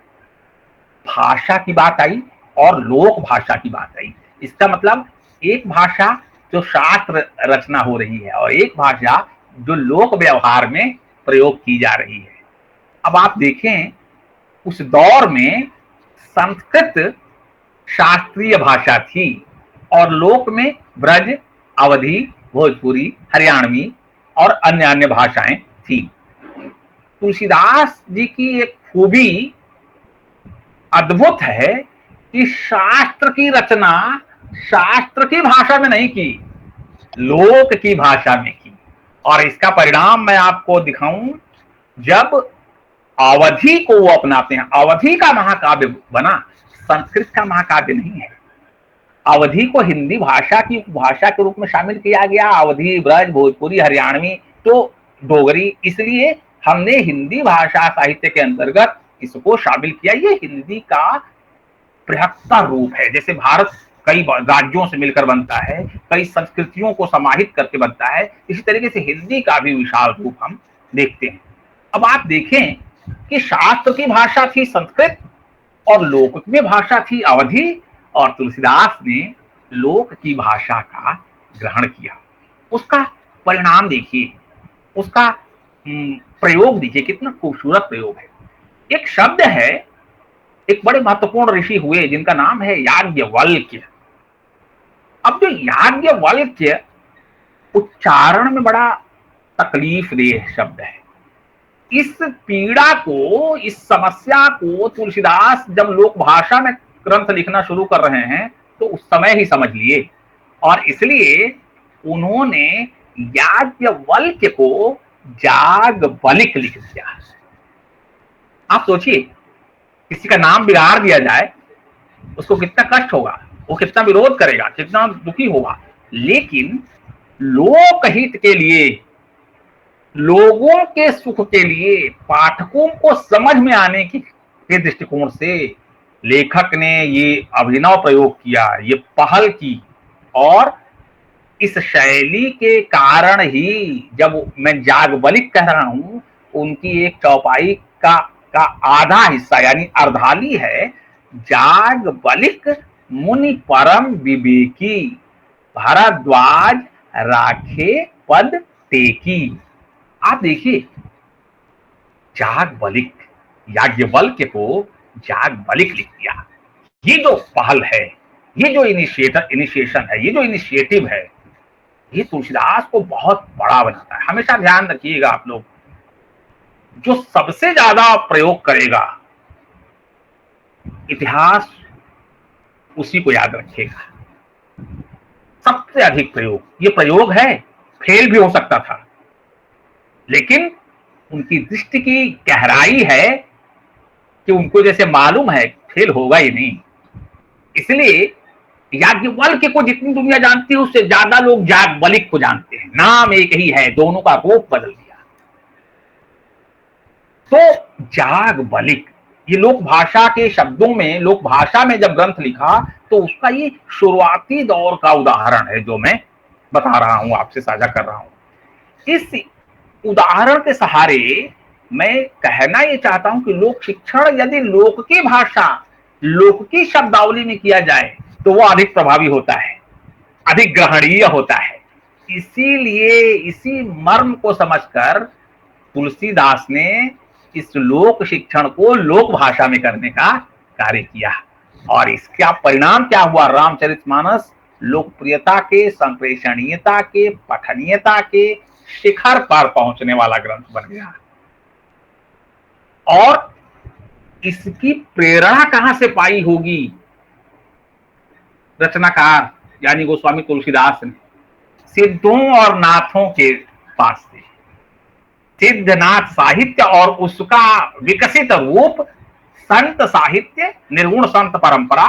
भाषा की बात आई और लोक भाषा की बात आई। इसका मतलब एक भाषा जो शास्त्र रचना हो रही है और एक भाषा जो लोक व्यवहार में प्रयोग की जा रही है। अब आप देखें, उस दौर में संस्कृत शास्त्रीय भाषा थी और लोक में ब्रज, अवधी, भोजपुरी, हरियाणवी और अन्य अन्य भाषाएं थी। तुलसीदास जी की एक खूबी अद्भुत है कि शास्त्र की रचना शास्त्र की भाषा में नहीं की, लोक की भाषा में की। और इसका परिणाम मैं आपको दिखाऊं, जब अवधि को वो अपनाते हैं, अवधि का महाकाव्य बना, संस्कृत का महाकाव्य नहीं है। अवधी को हिंदी भाषा की उपभाषा के रूप में शामिल किया गया, अवधी, ब्रज, भोजपुरी, हरियाणवी तो डोगरी, इसलिए हमने हिंदी भाषा साहित्य के अंतर्गत इसको शामिल किया। ये हिंदी का बृहत्तर रूप है। जैसे भारत कई राज्यों से मिलकर बनता है, कई संस्कृतियों को समाहित करके बनता है, इसी तरीके से हिंदी का भी विशाल रूप हम देखते हैं। अब आप देखें कि शास्त्र की भाषा थी संस्कृत और लोक की भाषा थी अवधी, और तुलसीदास ने लोक की भाषा का ग्रहण किया। उसका परिणाम देखिए, उसका प्रयोग देखिए, कितना खूबसूरत प्रयोग है। एक शब्द है, एक बड़े महत्वपूर्ण ऋषि हुए जिनका नाम है याज्ञवल्क्य। अब जो याज्ञवल्क्य उच्चारण में बड़ा तकलीफ देह शब्द है, इस पीड़ा को, इस समस्या को तुलसीदास जब लोक भाषा में ग्रंथ लिखना शुरू कर रहे हैं तो उस समय ही समझ लिए, और इसलिए उन्होंने याज्ञवल्क्य को जागबलिक लिख दिया। आप सोचिए, किसी का नाम बिगाड़ दिया जाए उसको कितना कष्ट होगा, वो कितना विरोध करेगा, कितना दुखी होगा। लेकिन लोकहित के लिए, लोगों के सुख के लिए, पाठकों को समझ में आने के दृष्टिकोण से लेखक ने ये अभिनव प्रयोग किया, ये पहल की, और इस शैली के कारण ही जब मैं जागबलिक कह रहा हूं, उनकी एक चौपाई का आधा हिस्सा यानी अर्धाली है, जागबलिक मुनि परम विवेकी, भारद्वाज राखे पद टेकी। आप देखिए, जागबलिक, याज्ञवल्क्य को जागबलिक लिख दिया। ये जो पहल है, ये जो इनिशिएशन है, ये जो इनिशिएटिव है, ये तुलसीदास को बहुत बड़ा बनाता है। हमेशा ध्यान रखिएगा आप लोग, जो सबसे ज्यादा प्रयोग करेगा इतिहास उसी को याद रखेगा। सबसे अधिक प्रयोग, ये प्रयोग है, फेल भी हो सकता था, लेकिन उनकी दृष्टि की गहराई है कि उनको जैसे मालूम है फेल होगा ही नहीं। इसलिए याज्ञवल्क्य को जितनी दुनिया जानती है उससे ज्यादा लोग जागबलिक को जानते हैं। नाम एक ही है, दोनों का रूप बदल दिया। तो जागबलिक, ये लोक भाषा के शब्दों में, लोक भाषा में जब ग्रंथ लिखा तो उसका ये शुरुआती दौर का उदाहरण है जो मैं बता रहा हूं, आपसे साझा कर रहा हूं। इस उदाहरण के सहारे मैं कहना ये चाहता हूं कि लोक शिक्षण यदि लोक की भाषा, लोक की शब्दावली में किया जाए तो वो अधिक प्रभावी होता है, अधिक ग्रहणीय होता है। इसीलिए इसी मर्म को समझकर तुलसीदास ने इस लोक शिक्षण को लोक भाषा में करने का कार्य किया, और इसका परिणाम क्या हुआ? रामचरितमानस लोकप्रियता के, संप्रेषणीयता के, पठनीयता के शिखर पर पहुंचने वाला ग्रंथ बन गया। और इसकी प्रेरणा कहां से पाई होगी रचनाकार यानी गोस्वामी तुलसीदास ने? सिद्धों और नाथों के पास से। सिद्धनाथ साहित्य और उसका विकसित रूप संत साहित्य, निर्गुण संत परंपरा,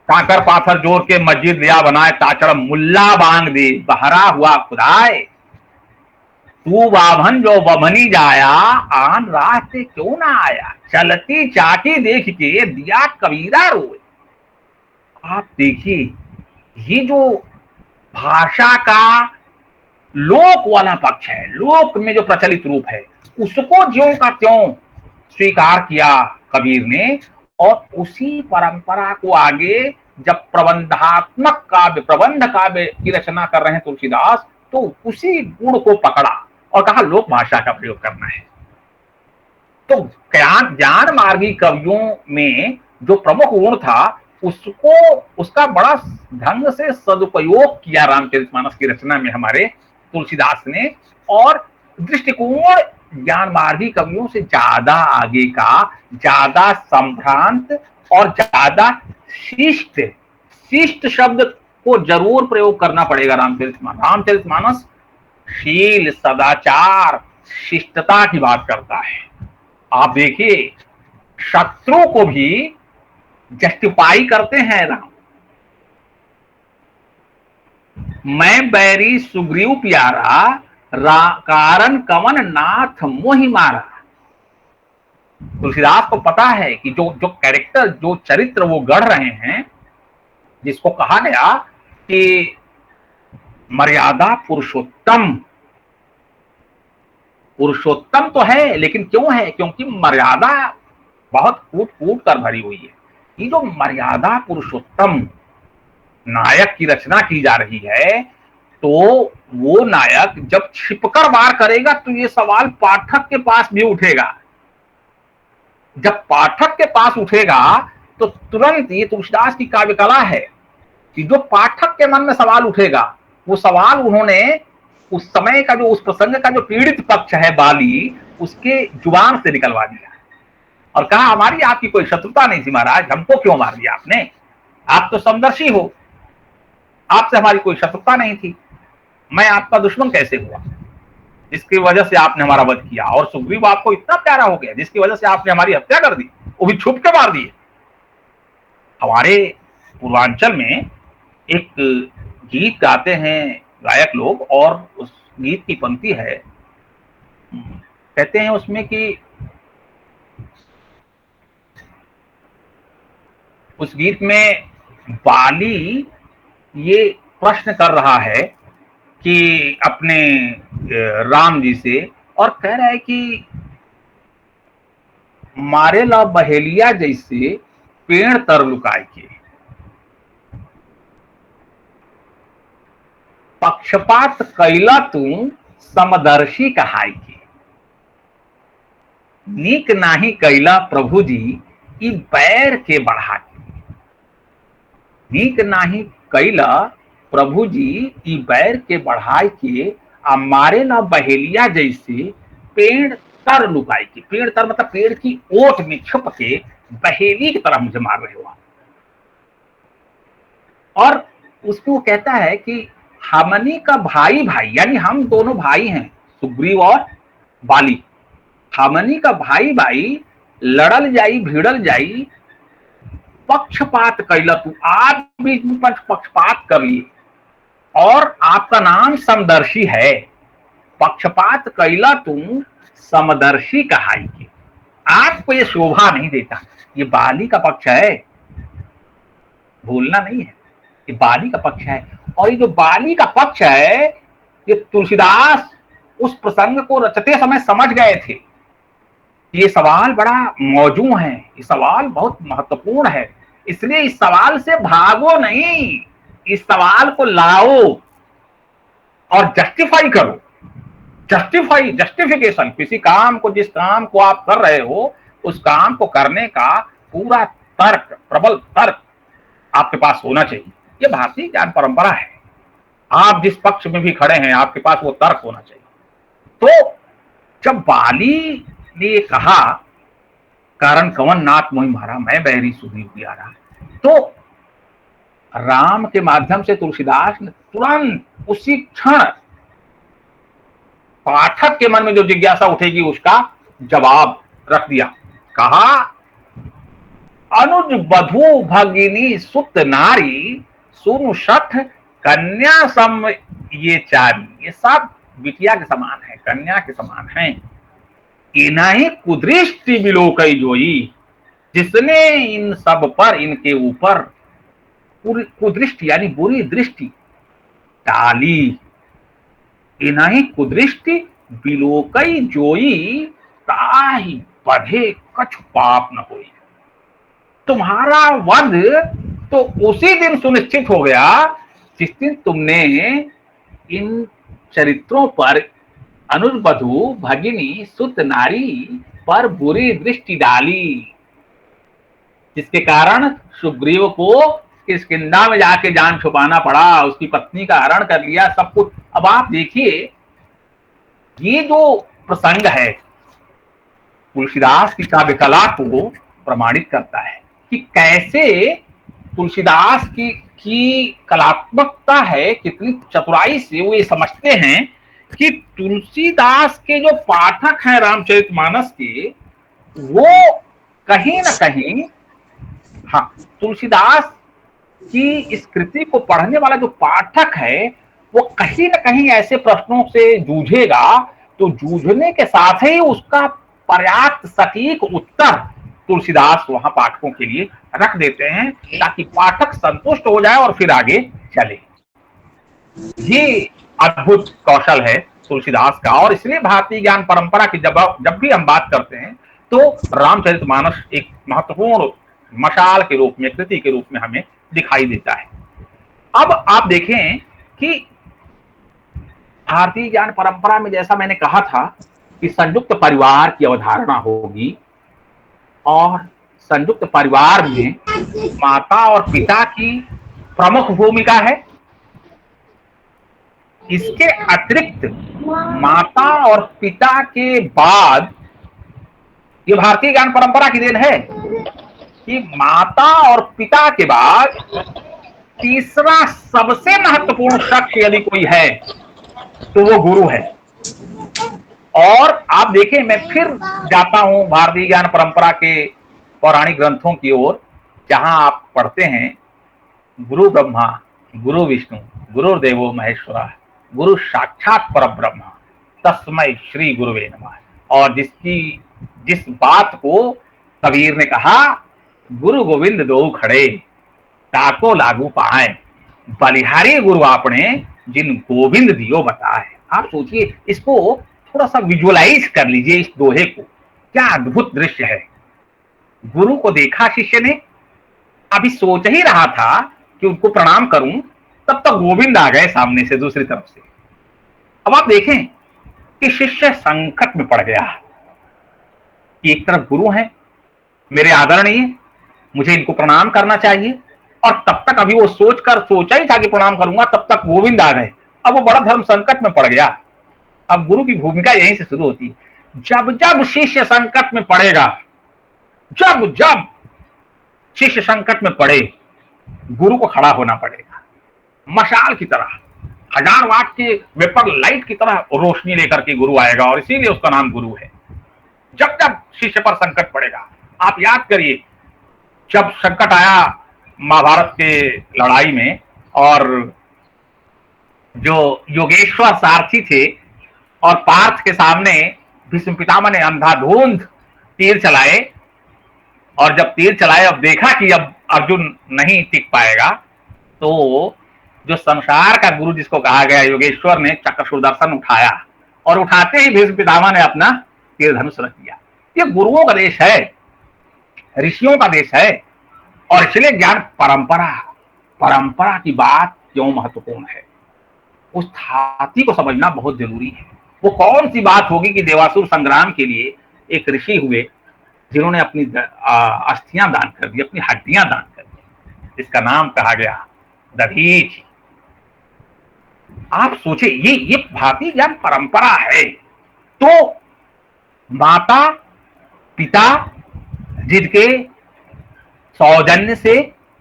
काकर पाथर जोर के मस्जिद लिया बनाए, ताचड़ मुल्ला बांग दे, बहरा हुआ खुदाए, तू बाभन जो बभनी जाया, आन राह से क्यों ना आया, चलती चाटी देख के दिया कबीरा रोए। आप देखिए, ये जो भाषा का लोक वाला पक्ष है, लोक में जो प्रचलित रूप है, उसको ज्यों का त्यों स्वीकार किया कबीर ने, और उसी परंपरा को आगे जब प्रबंधात्मक काव्य, प्रबंध काव्य की रचना कर रहे हैं तुलसीदास, तो उसी गुण को पकड़ा और कहा लोक भाषा का प्रयोग करना है। तो ज्ञान मार्गी कवियों में जो प्रमुख गुण था उसको, उसका बड़ा ढंग से सदुपयोग किया रामचरितमानस की रचना में हमारे तुलसीदास ने, और दृष्टिकोण ज्ञान मार्गी कवियों से ज्यादा आगे का, ज्यादा संभ्रांत और ज्यादा शिष्ट, शिष्ट शब्द को जरूर प्रयोग करना पड़ेगा रामचरितमानस। रामचरितमानस शील, सदाचार, शिष्टता की बात करता है। आप देखिए, शत्रु को भी जस्टिफाई करते हैं राम, मैं बैरी सुग्रीव प्यारा, कारण कवन नाथ मोहि मारा। तुलसीदास को पता है कि जो जो कैरेक्टर, जो चरित्र वो गढ़ रहे हैं, जिसको कहा गया कि मर्यादा पुरुषोत्तम, पुरुषोत्तम तो है, लेकिन क्यों है? क्योंकि मर्यादा बहुत कूट कूट कर भरी हुई है। ये जो मर्यादा पुरुषोत्तम नायक की रचना की जा रही है, तो वो नायक जब छिपकर वार करेगा तो ये सवाल पाठक के पास भी उठेगा। जब पाठक के पास उठेगा तो तुरंत, ये तुलसीदास की काव्य कला है कि जो पाठक के मन में सवाल उठेगा, वो सवाल उन्होंने उस समय का, जो उस प्रसंग का जो पीड़ित पक्ष है बाली, उसके जुबान से निकलवा दिया और कहा हमारी आपकी कोई शत्रुता नहीं थी महाराज, हमको क्यों मार दिया आपने? आप तो समदर्शी हो, आपसे हमारी कोई शत्रुता नहीं थी, मैं आपका दुश्मन कैसे हुआ जिसकी वजह से आपने हमारा वध किया? और सुग्रीव आपको इतना प्यारा हो गया जिसकी वजह से आपने हमारी हत्या कर दी, वो भी छुप के मार दिए। हमारे पूर्वांचल में एक गीत गाते हैं गायक लोग, और उस गीत की पंक्ति है, कहते हैं उसमें कि उस गीत में बाली ये प्रश्न कर रहा है कि अपने राम जी से, और कह रहा है कि मारे ला बहेलिया जैसे पेड़ तर लुकाए के, पक्षपात कैला तू समदर्शी कहाई के, नीक नाही कैला प्रभु जी ई बैर के बढ़ा के, नीक नाही कैला प्रभु जी ई बैर के बढ़ाई के, आ मारे ला बहेलिया जैसे पेड़ तर लुकाई के। पेड़ तर मतलब पेड़ की ओट में छुप के बहेली की तरह मुझे मार रहे हो। और उसको वो कहता है कि हमनी का भाई भाई, यानी हम दोनों भाई हैं, सुग्रीव और बाली, हमनी का भाई भाई लड़ल जाई भिड़ल जाई, पक्षपात कैला तू, आप बीच में पक्षपात कर लिए, और आपका नाम समदर्शी है, पक्षपात कैला तू समदर्शी कहाई के, आपको ये शोभा नहीं देता। ये बाली का पक्ष है, भूलना नहीं है, ये बाली का पक्ष है। और ये जो बाली का पक्ष है, ये तुलसीदास उस प्रसंग को रचते समय समझ गए थे। ये सवाल बड़ा मौजू है, ये सवाल बहुत महत्वपूर्ण है, इसलिए इस सवाल से भागो नहीं, इस सवाल को लाओ और जस्टिफाई करो। जस्टिफिकेशन, किसी काम को, जिस काम को आप कर रहे हो, उस काम को करने का पूरा तर्क, प्रबल तर्क आपके पास होना चाहिए। ये भारतीय ज्ञान परंपरा है, आप जिस पक्ष में भी खड़े हैं आपके पास वो तर्क होना चाहिए। तो जब बाली ने कहा कारण कवन नाथ मोहि मारा, मैं बैरी सुग्रीव प्यारा, तो राम के माध्यम से तुलसीदास ने तुरंत उसी क्षण पाठक के मन में जो जिज्ञासा उठेगी उसका जवाब रख दिया। कहा अनुज बधू भगिनी सुत नारी, सुनु शठ कन्या सम ये चारी। ये सब बिटिया के समान है, कन्या के समान है। इन्हीं कुदृष्टि बिलोकई जोई, जिसने इन सब पर, इनके ऊपर कुदृष्टि यानी बुरी दृष्टि डाली। इन्हीं कुदृष्टि बिलोकई जोई, ताहि बधे कछु पाप न होई। तुम्हारा वध तो उसी दिन सुनिश्चित हो गया जिस दिन तुमने इन चरित्रों पर, अनुज बधू भगिनी सुत नारी पर बुरी दृष्टि डाली, जिसके कारण सुग्रीव को किष्किंधा में जाके जान छुपाना पड़ा, उसकी पत्नी का हरण कर लिया, सब कुछ। अब आप देखिए, ये जो प्रसंग है तुलसीदास की काव्य कला को प्रमाणित करता है कि कैसे तुलसीदास की कलात्मकता है, कितनी चतुराई से वो ये समझते हैं कि तुलसीदास के जो पाठक हैं रामचरितमानस के, वो कहीं ना कहीं, हाँ, तुलसीदास की इस कृति को पढ़ने वाला जो पाठक है वो कहीं ना कहीं ऐसे प्रश्नों से जूझेगा, तो जूझने के साथ ही उसका पर्याप्त सटीक उत्तर तुलसीदास वहां पाठकों के लिए रख देते हैं, ताकि पाठक संतुष्ट हो जाए और फिर आगे चले। ये अद्भुत कौशल है तुलसीदास का, और इसलिए भारतीय ज्ञान परंपरा की जब भी हम बात करते हैं तो रामचरितमानस एक महत्वपूर्ण मशाल के रूप में, कृति के रूप में हमें दिखाई देता है। अब आप देखें कि भारतीय ज्ञान परंपरा में, जैसा मैंने कहा था कि संयुक्त परिवार की अवधारणा होगी, और संयुक्त परिवार में माता और पिता की प्रमुख भूमिका है। इसके अतिरिक्त माता और पिता के बाद, ये भारतीय ज्ञान परंपरा की देन है कि माता और पिता के बाद तीसरा सबसे महत्वपूर्ण शख्स यदि कोई है तो वो गुरु है। और आप देखें, मैं फिर जाता हूं भारतीय ज्ञान परंपरा के पौराणिक ग्रंथों की ओर, जहां आप पढ़ते हैं गुरु ब्रह्मा गुरु विष्णु गुरुर्देवो महेश्वरा गुरु साक्षात परब्रह्म तस्मै श्री गुरुवे नमः। और जिस बात को कबीर ने कहा, गुरु गोविंद दो खड़े ताको लागू पाए, बलिहारी गुरु आपने जिन गोविंद दियो बताए। आप सोचिए, इसको थोड़ा सा विजुअलाइज कर लीजिए, इस दोहे को। क्या अद्भुत दृश्य है। गुरु को देखा शिष्य ने, अभी सोच ही रहा था कि उनको प्रणाम करूं, तब तक गोविंद आ गए सामने से, दूसरी तरफ से। अब आप देखें कि शिष्य संकट में पड़ गया। एक तरफ गुरु हैं, मेरे आदरणीय, मुझे इनको प्रणाम करना चाहिए, और तब तक अभी वो सोचा ही था कि प्रणाम करूंगा, तब तक गोविंद आ गए। अब वो बड़ा धर्म संकट में पड़ गया। अब गुरु की भूमिका यहीं से शुरू होती है। जब जब शिष्य संकट में पड़ेगा, जब जब शिष्य संकट में पड़े, गुरु को खड़ा होना पड़ेगा। मशाल की तरह, 1000 वाट के वेपर लाइट की तरह रोशनी लेकर के गुरु आएगा, और इसीलिए उसका नाम गुरु है। जब जब शिष्य पर संकट पड़ेगा, आप याद करिए, जब संकट आया महाभारत के लड़ाई में, और जो योगेश्वर सारथी थे और पार्थ के सामने भीष्म पितामह ने अंधाधुंध तीर चलाए, और जब तीर चलाए, अब देखा कि अब अर्जुन नहीं टिक पाएगा, तो जो संसार का गुरु जिसको कहा गया योगेश्वर ने चक्र सुदर्शन उठाया, और उठाते ही भीष्म पितामह ने अपना तीर धनुष रख दिया। ये गुरुओं का देश है, ऋषियों का देश है। और इसलिए ज्ञान परंपरा की बात क्यों महत्वपूर्ण है, उस धाती को समझना बहुत जरूरी है। वो कौन सी बात होगी कि देवासुर संग्राम के लिए एक ऋषि हुए जिन्होंने अपनी अस्थियां दान कर दी, अपनी हड्डियां दान कर दी, जिसका नाम कहा गया दधीचि। आप सोचे, ये भारतीय ज्ञान परंपरा है। तो माता पिता जिनके सौजन्य से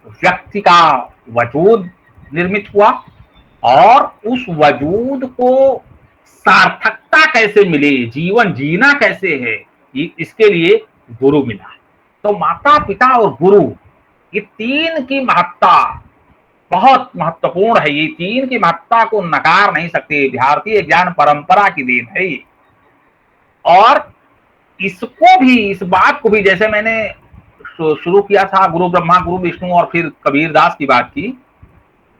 व्यक्ति का वजूद निर्मित हुआ, और उस वजूद को सार्थकता कैसे मिले, जीवन जीना कैसे है, इसके लिए गुरु मिला। तो माता पिता और गुरु, ये तीन की महत्ता बहुत महत्वपूर्ण है। ये तीन की महत्ता को नकार नहीं सकते। भारतीय ज्ञान परंपरा की देन है ये। और इसको भी, इस बात को भी, जैसे मैंने शुरू किया था गुरु ब्रह्मा गुरु विष्णु, और फिर कबीरदास की बात की,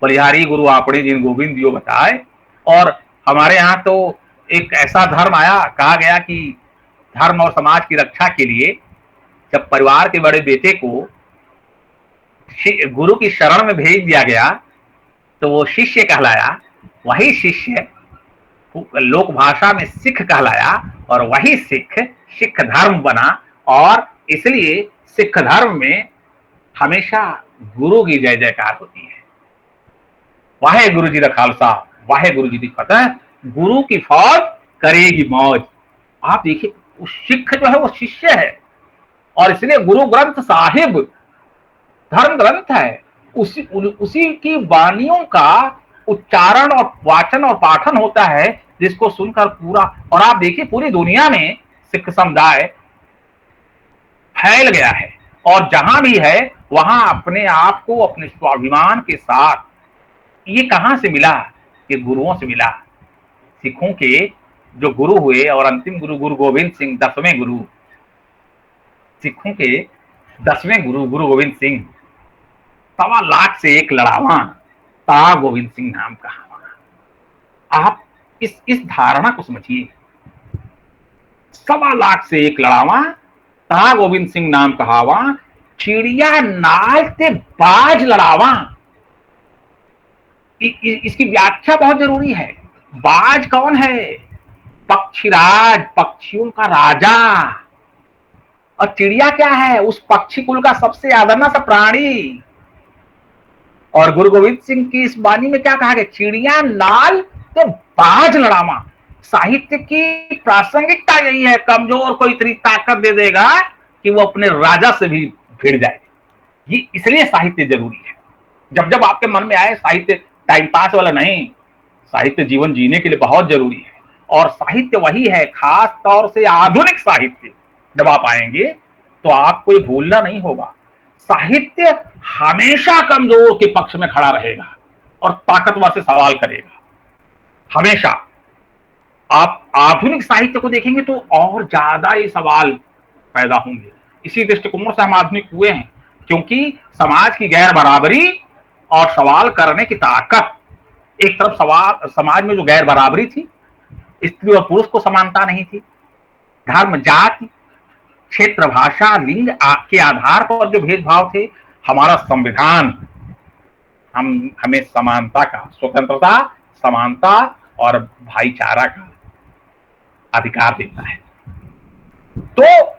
बलिहारी गुरु आपने जिन गोविंद दियो बताए। और हमारे यहाँ तो एक ऐसा धर्म आया, कहा गया कि धर्म और समाज की रक्षा के लिए जब परिवार के बड़े बेटे को गुरु की शरण में भेज दिया गया, तो वो शिष्य कहलाया। वही शिष्य लोक भाषा में सिख कहलाया, और वही सिख धर्म बना। और इसलिए सिख धर्म में हमेशा गुरु की जय जयकार होती है। वाहे गुरु जी दा खालसा, वाहे गुरु जी दी फतेह, गुरु की फौज करेगी मौज। आप देखिए, सिख जो है वो शिष्य है, और इसलिए गुरु ग्रंथ साहिब धर्म ग्रंथ है। उसी की वाणियों का उच्चारण और वाचन और पाठन होता है, जिसको सुनकर पूरा, और आप देखिए पूरी दुनिया में सिख समुदाय फैल गया है, और जहां भी है वहां अपने आप को अपने स्वाभिमान के साथ, ये कहां से मिला, के गुरुओं से मिला। सिखों के जो गुरु हुए और अंतिम गुरु गुरु गोविंद सिंह, 10वें गुरु, सिखों के 10वें गुरु गुरु गोविंद सिंह, 1.25 लाख से एक लड़ावा ता गोविंद सिंह नाम कहावा। आप इस धारणा को समझिए, 1.25 लाख से एक लड़ावा ता गोविंद सिंह नाम कहावा, चिड़िया नाल ते बाज लड़ावा। इसकी व्याख्या बहुत जरूरी है। बाज कौन है? पक्षीराज, पक्षियों का राजा। और चिड़िया क्या है? उस पक्षी कुल का सबसे आदरना सा प्राणी। और गुरु गोविंद सिंह की इस वाणी में क्या कहा गया? चिड़िया नाल तो बाज लड़ावा। साहित्य की प्रासंगिकता यही है, कमजोर को इतनी ताकत दे देगा कि वो अपने राजा से भी भिड़ जाए। ये इसलिए साहित्य जरूरी है। जब जब आपके मन में आए साहित्य टाइम पास वाला नहीं, साहित्य जीवन जीने के लिए बहुत जरूरी है। और साहित्य वही है, खास तौर से आधुनिक साहित्य जब आप आएंगे तो आपको ये भूलना नहीं होगा, साहित्य हमेशा कमजोर के पक्ष में खड़ा रहेगा और ताकतवर से सवाल करेगा हमेशा। आप आधुनिक साहित्य को देखेंगे तो और ज्यादा ये सवाल पैदा होंगे। इसी दृष्टिकोण से हम आधुनिक हुए हैं, क्योंकि समाज की गैर बराबरी और सवाल करने की ताकत, एक तरफ सवाल, समाज में जो गैर बराबरी थी, स्त्री और पुरुष को समानता नहीं थी, धर्म, जाति, क्षेत्र, भाषा, लिंग के आधार पर जो भेदभाव थे, हमारा संविधान हमें समानता का, स्वतंत्रता, समानता और भाईचारा का अधिकार देता है। तो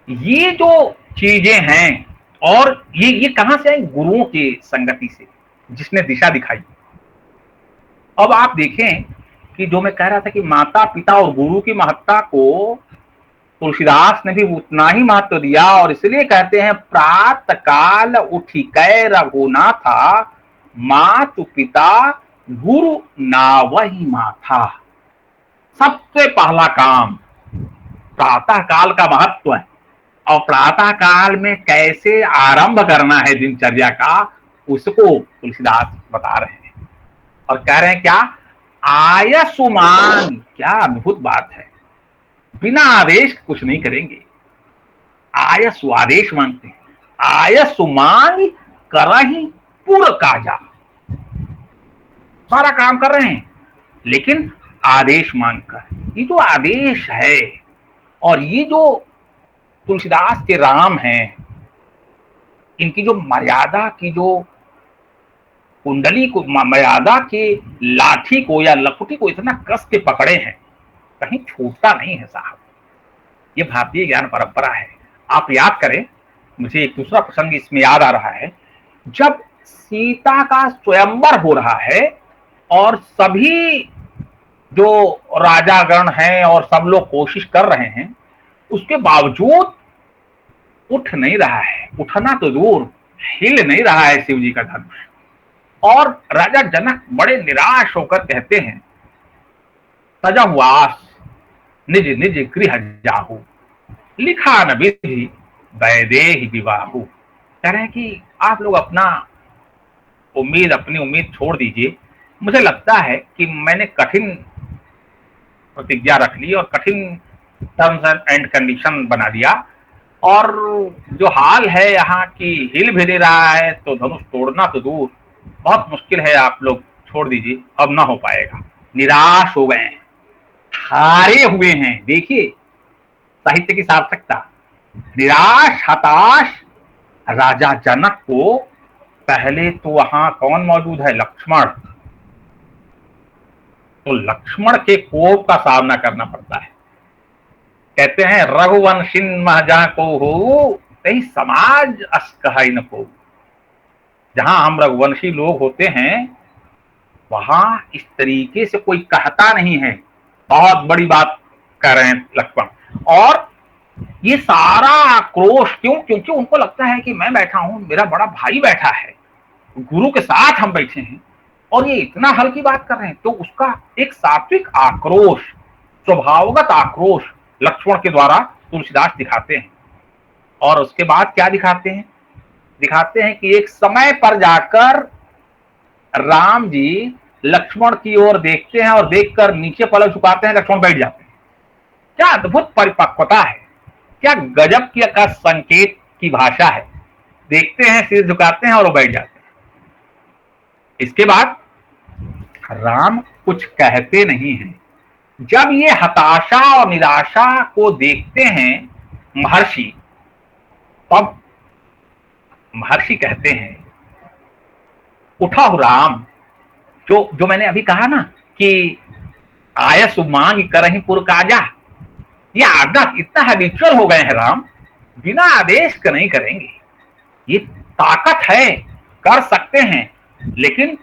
ये जो चीजें हैं, और ये कहां से आई? गुरुओं की संगति से, जिसने दिशा दिखाई। अब आप देखें कि जो मैं कह रहा था कि माता पिता और गुरु की महत्ता को तुलसीदास ने भी उतना ही महत्व दिया, और इसलिए कहते हैं प्रात काल उठी कै रघुनाथा, मातु पिता गुरु नावहि माथा। सबसे पहला काम प्रातः काल का महत्व है, और प्रातः काल में कैसे आरंभ करना है दिनचर्या का, उसको तुलसीदास बता रहे हैं। और कह रहे हैं क्या? आयसुमान। क्या अद्भुत बात है, बिना आदेश कुछ नहीं करेंगे, आयसु आदेश मांगते हैं। आयसुमान करहि पुर काजा, सारा काम कर रहे हैं लेकिन आदेश मांगकर। ये जो आदेश है, और ये जो तुलसीदास के राम हैं, इनकी जो मर्यादा की जो कुंडली को, मर्यादा के लाठी को या लकुटी को इतना कस के पकड़े हैं, कहीं छूटता नहीं है साहब। ये भारतीय ज्ञान परंपरा है। आप याद करें, मुझे एक दूसरा प्रसंग इसमें याद आ रहा है, जब सीता का स्वयंवर हो रहा है और सभी जो राजागण हैं और सब लोग कोशिश कर रहे हैं, उसके बावजूद उठ नहीं रहा है, उठना तो दूर, हिल नहीं रहा है शिव जी का धनुष। और राजा जनक बड़े निराश होकर कहते हैं, तजहुआस निज निज गृह जाहु, लिखा न विधि वैदेही विवाहु। कह रहे हैं कि आप लोग अपनी उम्मीद छोड़ दीजिए। मुझे लगता है कि मैंने कठिन प्रतिज्ञा रख ली और कठिन टर्म्स एंड कंडीशन बना दिया, और जो हाल है यहाँ की हिल भी दे रहा है, तो धनुष तोड़ना तो दूर, बहुत मुश्किल है, आप लोग छोड़ दीजिए, अब ना हो पाएगा। निराश हो गए हैं, हारे हुए हैं। देखिए साहित्य की सार्थकता। निराश हताश राजा जनक को पहले तो वहां कौन मौजूद है? लक्ष्मण। तो लक्ष्मण के कोप का सामना करना पड़ता है। कहते हैं रघुवंशिन महजा को हो तही समाज अस्कह न को। जहां हम रघुवंशी लोग होते हैं वहां इस तरीके से कोई कहता नहीं है। बहुत बड़ी बात कह रहे हैं लक्ष्मण। और ये सारा आक्रोश क्यों? क्योंकि उनको लगता है कि मैं बैठा हूं, मेरा बड़ा भाई बैठा है, गुरु के साथ हम बैठे हैं, और ये इतना हल्की बात कर रहे हैं। तो उसका एक सात्विक आक्रोश, स्वभावगत आक्रोश लक्ष्मण के द्वारा तुलसीदास दिखाते हैं। और उसके बाद क्या दिखाते हैं? दिखाते हैं कि एक समय पर जाकर राम जी लक्ष्मण की ओर देखते हैं और देखकर नीचे पलक झुकाते हैं, लक्ष्मण बैठ जाते हैं। क्या अद्भुत परिपक्वता है, क्या गजब की का संकेत की भाषा है। देखते हैं, सिर झुकाते हैं और वो बैठ जाते हैं। इसके बाद राम कुछ कहते नहीं हैं। जब ये हताशा और निराशा को देखते हैं महर्षि, तब महर्षि कहते हैं, उठा राम। जो मैंने अभी कहा ना कि आयस मांग करहि पुर काजा, ये आदत इतना हैबिचुअल हो गए हैं राम, बिना आदेश का नहीं करेंगे। ये ताकत है, कर सकते हैं, लेकिन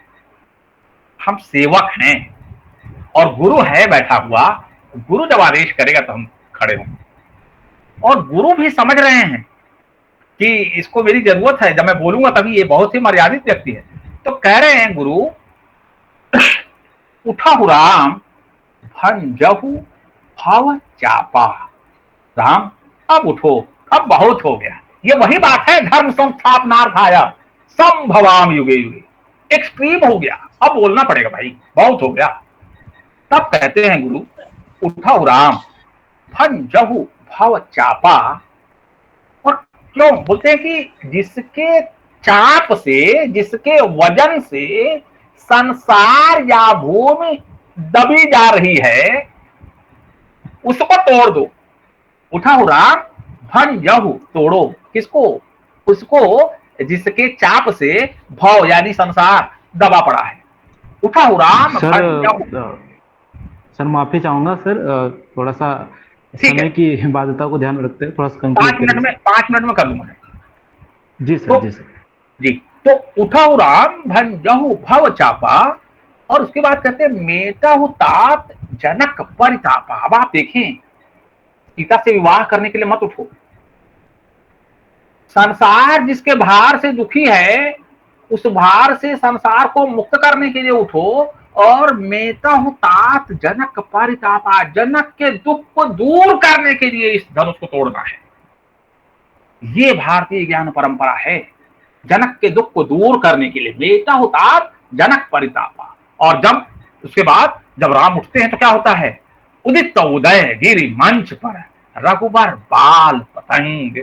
हम सेवक हैं और गुरु है बैठा हुआ। गुरु जब आदेश करेगा तो हम खड़े होंगे। और गुरु भी समझ रहे हैं कि इसको मेरी जरूरत है, जब मैं बोलूंगा तभी। ये बहुत ही मर्यादित व्यक्ति है, तो कह रहे हैं गुरु, उठा राम भंजहु भव चापा। राम अब उठो, अब बहुत हो गया। ये वही बात है, धर्म संस्थापनार्थाय संभवाम युगे युगे। एक्सट्रीम हो गया, अब बोलना पड़ेगा भाई, बहुत हो गया। तब कहते हैं गुरु, उठा राम भंजहु भव चापा। और क्यों बोलते हैं कि जिसके चाप से, जिसके वजन से संसार या भूमि दबी जा रही है, उसको तोड़ दो। उठा राम भंजहु, तोड़ो। किसको? उसको जिसके चाप से भव यानी संसार दबा पड़ा है। उठा राम भंजहु। सर माफी चाहूंगा सर, थोड़ा सा समय की बाध्यता को ध्यान में रखते हैं, थोड़ा सा 5 मिनट में कर दूंगा। जी सर, जी सर, जी। तो उठा राम भंजहु भव चापा, और उसके बाद कहते हैं मेटा तात जनक परितापा। अब आप देखें, सीता से विवाह करने के लिए मत उठो। संसार जिसके भार से दुखी है, उस भार से संसार को मुक्त करने के लिए उठो। और मेटा तात जनक परितापा, जनक के दुख को दूर करने के लिए इस धनुष को तोड़ना है। ये भारतीय ज्ञान परंपरा है, जनक के दुख को दूर करने के लिए मेटा तात जनक परितापा। और जब उसके बाद जब राम उठते हैं तो क्या होता है? उदित उदय गिरि मंच पर रघुबर बाल पतंग,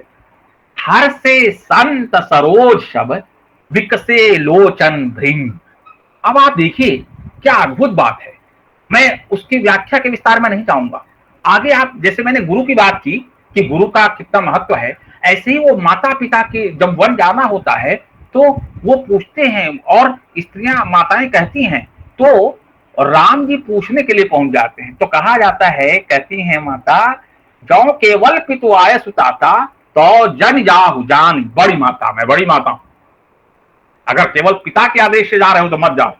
हर से संत सरोज शब विकसे लोचन भृंग। अब आप देखिए क्या अद्भुत बात है। मैं उसकी व्याख्या के विस्तार में नहीं चाहूंगा। आगे आप, जैसे मैंने गुरु की बात की कि गुरु का कितना महत्व है, ऐसे ही वो माता पिता के जब वन जाना होता है तो वो पूछते हैं, और स्त्रियां माताएं कहती हैं, तो राम जी पूछने के लिए पहुंच जाते हैं। तो कहा जाता है, कहती हैं माता, जो केवल पितु आय सुताता तो जन जाहु जान बड़ी माता। मैं बड़ी माता हूं। अगर केवल पिता के आदेश से जा रहे हो तो मत जाओ,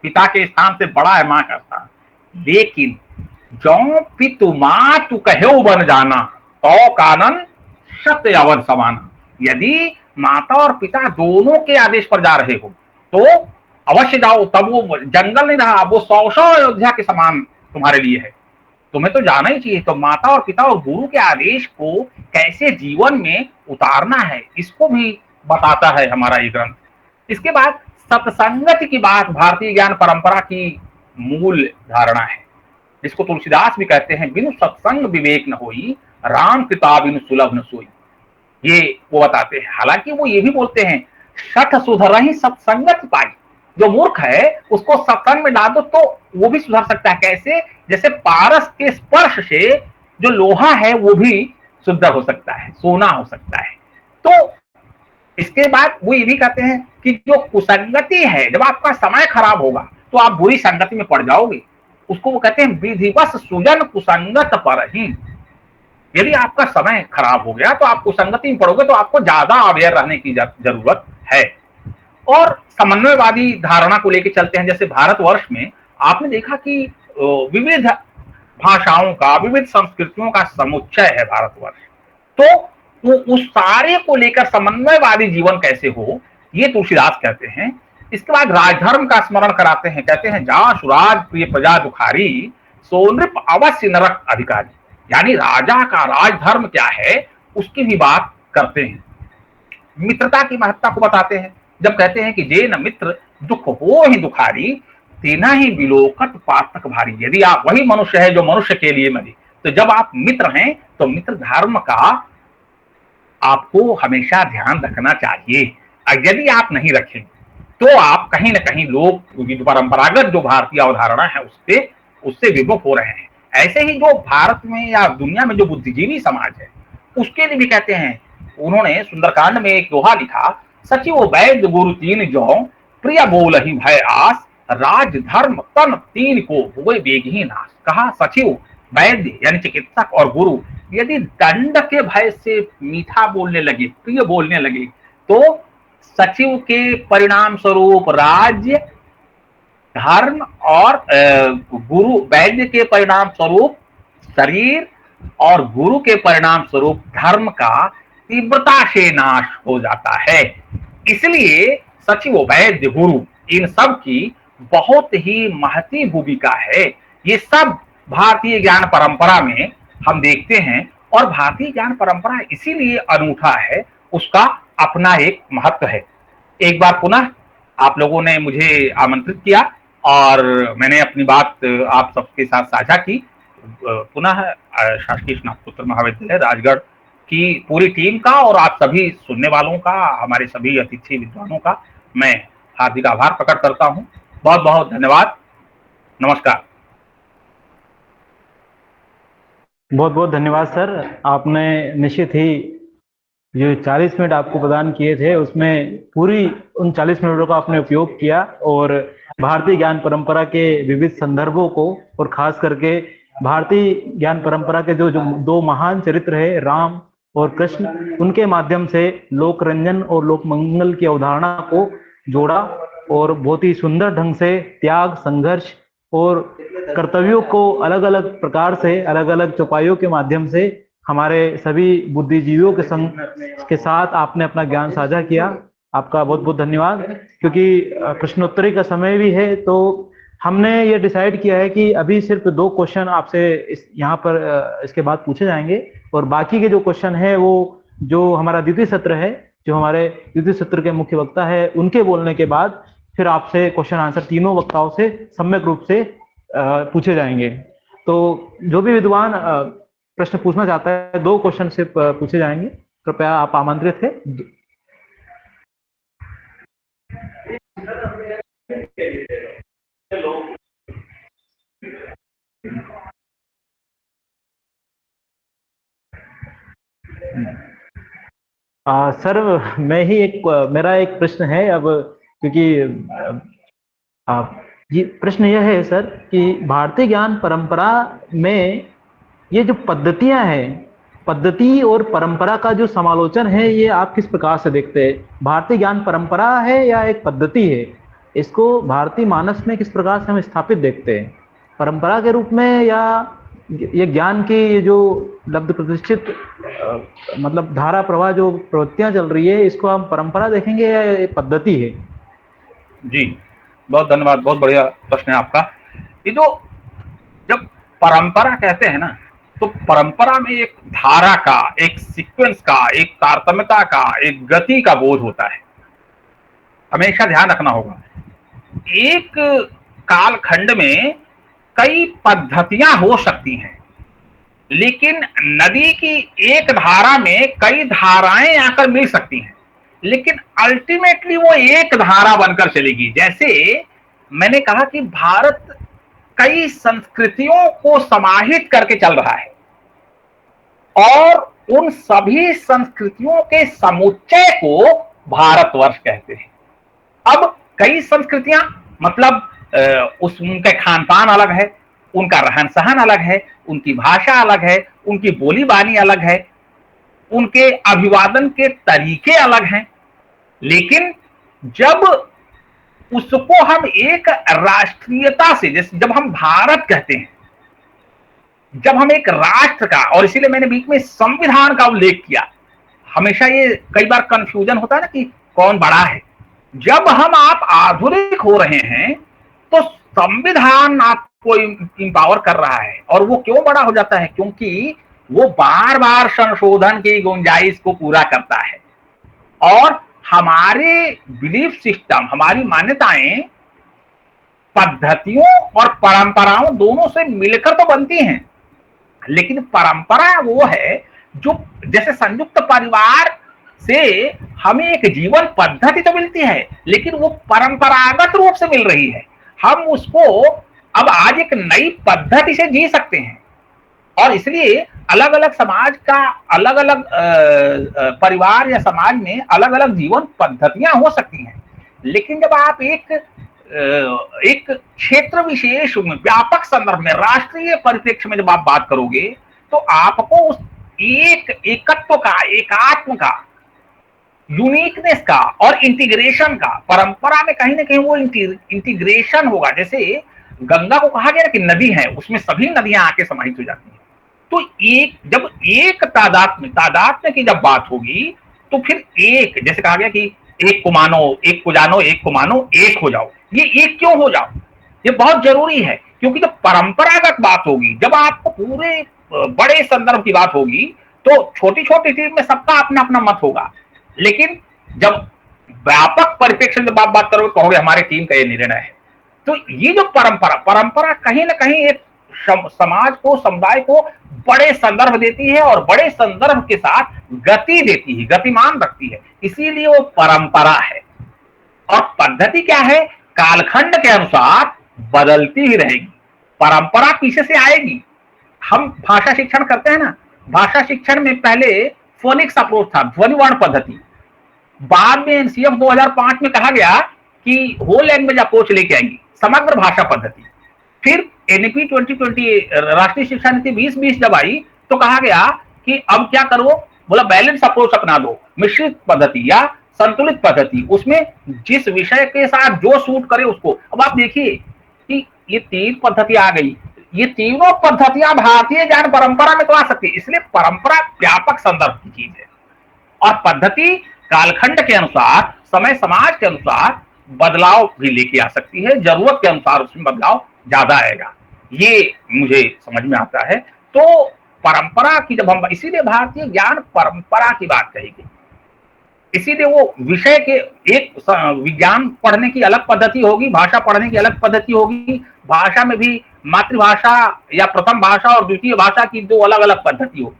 पिता के स्थान से बड़ा है मां का स्थान। लेकिन जो पितु मां तू कहो बन जाना तो कानन सत्य अवन समाना। यदि माता और पिता दोनों के आदेश पर जा रहे हो तो अवश्य जाओ। तब वो जंगल नहीं रहा, वो 100 अयोध्या के समान तुम्हारे लिए है, तुम्हें तो जाना ही चाहिए। तो माता और पिता और गुरु के आदेश को कैसे जीवन में उतारना है, इसको भी बताता है हमारा ये ग्रंथ। इसके बाद सत्संगत की बात भारतीय ज्ञान परंपरा की मूल धारणा है, जिसको तुलसीदास भी कहते हैं, बिनु सत्संग विवेक न होई, राम कृपा बिनु सुलभ न सोई। ये वो बताते हैं। हालांकि वो ये भी बोलते हैं, सठ सुधरहि सत्संगत पाई। जो मूर्ख है उसको सत्संग में डाल दो तो वो भी सुधर सकता है। कैसे? जैसे पारस के स्पर्श से जो लोहा है वो भी शुद्ध हो सकता है, सोना हो सकता है। तो इसके बाद वो ये भी कहते हैं कि जो कुसंगति है, जब आपका समय खराब होगा तो आप बुरी संगति में पड़ जाओगे। उसको वो कहते हैं विधिवश सुजन कुसंगत परहि। यदि आपका समय खराब हो गया तो आप कुसंगति में पड़ोगे, तो आपको ज्यादा अवेयर रहने की जरूरत है। और समन्वयवादी धारणा को लेकर चलते हैं। जैसे भारतवर्ष में आपने देखा कि विविध भाषाओं का, विविध संस्कृतियों का समुच्चय है भारतवर्ष। तो उस सारे को लेकर समन्वयवादी जीवन कैसे हो, ये तुलसीदास कहते हैं। इसके बाद राजधर्म का स्मरण कराते हैं। कहते हैं, जा सुराज प्रिय प्रजा दुखारी, सो नृप अवश्य नरक अधिकारी। यानी राजा का राजधर्म क्या है उसकी भी बात करते हैं। मित्रता की महत्ता को बताते हैं। जब कहते हैं कि जे न मित्र दुख हो ही दुखारी, तेना ही विलोकत पातक भारी। यदि आप वही मनुष्य है जो मनुष्य के लिए मरे, तो जब आप मित्र हैं तो मित्र धर्म का आपको हमेशा ध्यान रखना चाहिए। यदि आप नहीं रखें तो आप कहीं ना कहीं लोग परंपरागत जो भारतीय अवधारणा है उससे विमुख हो रहे हैं। ऐसे ही जो भारत में या दुनिया में जो बुद्धिजीवी समाज है उसके लिए भी कहते हैं, उन्होंने सुंदरकांड में एक दोहा लिखा, सचिव वैद्य गुरु तीन जौ प्रिय बोल ही भय आस, राज धर्म तन तीन को हुए वेग ही नाश। कहा सचिव वैद्य यानी चिकित्सक और गुरु यदि दंड के भय से मीठा बोलने लगे, प्रिय बोलने लगे, तो सचिव के परिणाम स्वरूप राज्य धर्म और गुरु वैद्य के परिणाम स्वरूप शरीर और गुरु के परिणाम स्वरूप धर्म का तीव्रता से नाश हो जाता है। इसलिए सचिव वैद्य गुरु इन सब की बहुत ही महती भूमिका है। ये सब भारतीय ज्ञान परंपरा में हम देखते हैं और भारतीय ज्ञान परंपरा इसीलिए अनूठा है, उसका अपना एक महत्व है। एक बार पुनः आप लोगों ने मुझे आमंत्रित किया और मैंने अपनी बात आप सबके साथ साझा की। पुनः शासकीय स्नातकोत्तर महाविद्यालय राजगढ़ की पूरी टीम का और आप सभी सुनने वालों का, हमारे सभी अतिथि विद्वानों का मैं हार्दिक आभार प्रकट करता हूं। बहुत बहुत धन्यवाद। नमस्कार। बहुत बहुत धन्यवाद सर। आपने निश्चित ही जो 40 मिनट आपको प्रदान किए थे उसमें पूरी उन 40 मिनटों का आपने उपयोग किया और भारतीय ज्ञान परंपरा के विविध संदर्भों को और खास करके भारतीय ज्ञान परंपरा के जो दो महान चरित्र है राम और कृष्ण, उनके माध्यम से लोक रंजन और लोक मंगल की अवधारणा को जोड़ा और बहुत ही सुंदर ढंग से त्याग, संघर्ष और कर्तव्यों को अलग अलग प्रकार से, अलग अलग चौपाइयों के माध्यम से हमारे सभी बुद्धिजीवियों के साथ आपने अपना ज्ञान साझा किया। आपका बहुत बहुत धन्यवाद। क्योंकि प्रश्नोत्तरी का समय भी है तो हमने ये डिसाइड किया है कि अभी सिर्फ 2 क्वेश्चन आपसे यहाँ पर इसके बाद पूछे जाएंगे और बाकी के जो क्वेश्चन है वो जो हमारा द्वितीय सत्र है, जो हमारे द्वितीय सत्र के मुख्य वक्ता है, उनके बोलने के बाद फिर आपसे क्वेश्चन आंसर तीनों वक्ताओं से सम्यक रूप से पूछे जाएंगे। तो जो भी विद्वान प्रश्न पूछना चाहता है 2 क्वेश्चन से पूछे जाएंगे। कृपया आप आमंत्रित है। सर मेरा एक प्रश्न है अब, क्योंकि ये प्रश्न यह है सर कि भारतीय ज्ञान परंपरा में ये जो पद्धतियां हैं, पद्धति और परंपरा का जो समालोचन है, ये आप किस प्रकार से देखते हैं? भारतीय ज्ञान परंपरा है या एक पद्धति है? इसको भारतीय मानस में किस प्रकार से हम स्थापित देखते हैं? परंपरा के रूप में या ये ज्ञान की ये जो लब्ध प्रतिष्ठित मतलब धारा प्रवाह जो प्रवृत्तियां चल रही है, इसको हम परंपरा देखेंगे या ये पद्धति है? जी बहुत धन्यवाद, बहुत बढ़िया प्रश्न है आपका। ये जो जब परंपरा कहते हैं ना, तो परंपरा में एक धारा का, एक सीक्वेंस का, एक तारतम्यता का, एक गति का बोध होता है। हमेशा ध्यान रखना होगा, एक कालखंड में कई पद्धतियां हो सकती हैं, लेकिन नदी की एक धारा में कई धाराएं आकर मिल सकती हैं, लेकिन अल्टीमेटली वो एक धारा बनकर चलेगी। जैसे मैंने कहा कि भारत कई संस्कृतियों को समाहित करके चल रहा है और उन सभी संस्कृतियों के समुच्चय को भारतवर्ष कहते हैं। अब कई संस्कृतियां मतलब उनके खान पान अलग है, उनका रहन सहन अलग है, उनकी भाषा अलग है, उनकी बोली बानी अलग है, उनके अभिवादन के तरीके अलग हैं, लेकिन जब उसको हम एक राष्ट्रीयता से, जैसे जब हम भारत कहते हैं, जब हम एक राष्ट्र का, और इसीलिए मैंने बीच में संविधान का उल्लेख किया, हमेशा ये कई बार कंफ्यूजन होता है ना कि कौन बड़ा है। जब आप आधुनिक हो रहे हैं तो संविधान आपको इंपावर कर रहा है, और वो क्यों बड़ा हो जाता है? क्योंकि वो बार बार संशोधन की गुंजाइश को पूरा करता है और हमारे बिलीफ सिस्टम, हमारी मान्यताएं पद्धतियों और परंपराओं दोनों से मिलकर तो बनती हैं, लेकिन परंपरा वो है जो, जैसे संयुक्त परिवार से हमें एक जीवन पद्धति तो मिलती है, लेकिन वो परंपरागत रूप से मिल रही है। हम उसको अब आज एक नई पद्धति से जी सकते हैं, और इसलिए अलग अलग समाज का, अलग अलग परिवार या समाज में अलग अलग जीवन पद्धतियां हो सकती हैं, लेकिन जब आप एक क्षेत्र विशेष में, व्यापक संदर्भ में, राष्ट्रीय परिप्रेक्ष्य में जब आप बात करोगे, तो आपको उस एकत्व का, एकात्म का, यूनिकनेस का और इंटीग्रेशन का, परंपरा में कहीं ना कहीं वो इंटीग्रेशन होगा। जैसे गंगा को कहा गया कि नदी है, उसमें सभी नदियां आके समाहित हो जाती हैं। तो जब एक तादात्म्य की जब बात होगी, तो फिर एक, जैसे कहा गया कि एक को मानो, एक को जानो, एक को मानो, एक हो जाओ। ये एक क्यों हो जाओ, ये बहुत जरूरी है, क्योंकि जब परंपरागत बात होगी, जब आपको पूरे बड़े संदर्भ की बात होगी, तो छोटी छोटी टीम में सबका अपना अपना मत होगा, लेकिन जब व्यापक परिप्रेक्ष्य में आप बात करोगे, कहोगे हमारी टीम का ये निर्णय है। तो ये जो परंपरा कहीं ना कहीं एक समाज को, समुदाय को बड़े संदर्भ देती है, और बड़े संदर्भ के साथ गति देती है, गतिमान रखती है, इसीलिए वो परंपरा है। और पद्धति क्या है, कालखंड के अनुसार बदलती ही रहेगी, परंपरा पीछे से आएगी। हम भाषा शिक्षण करते हैं ना, भाषा शिक्षण में पहले फोनिक्स अप्रोच था, ध्वनिवर्ण पद्धति। बाद में एनसीएफ 2005 में कहा गया कि होल लैंग्वेज अप्रोच लेके आएंगी, समग्र भाषा पद्धति। फिर एनईपी 2020 राष्ट्रीय शिक्षा नीति 2020 जब आई, तो कहा गया कि अब क्या करो, बोला बैलेंस अप्रोच अपना दो, मिश्रित पद्धति या संतुलित पद्धति, उसमें जिस विषय के साथ जो सूट करे उसको। अब आप देखिए कि ये 3 पद्धति आ गई, ये तीनों पद्धतियां भारतीय ज्ञान परंपरा में तो आ सकती है, इसलिए परंपरा व्यापक संदर्भ की चीज है, और पद्धति कालखंड के अनुसार, समय समाज के अनुसार बदलाव भी लेके आ सकती है, जरूरत के अनुसार उसमें बदलाव ज्यादा आएगा, ये मुझे समझ में आता है। तो परंपरा की जब हम, इसीलिए भारतीय ज्ञान परंपरा की बात कहेगी, इसीलिए वो विषय के, एक विज्ञान पढ़ने की अलग पद्धति होगी, भाषा पढ़ने की अलग पद्धति होगी, भाषा में भी मातृभाषा या प्रथम भाषा और द्वितीय भाषा की 2 अलग अलग पद्धति होगी।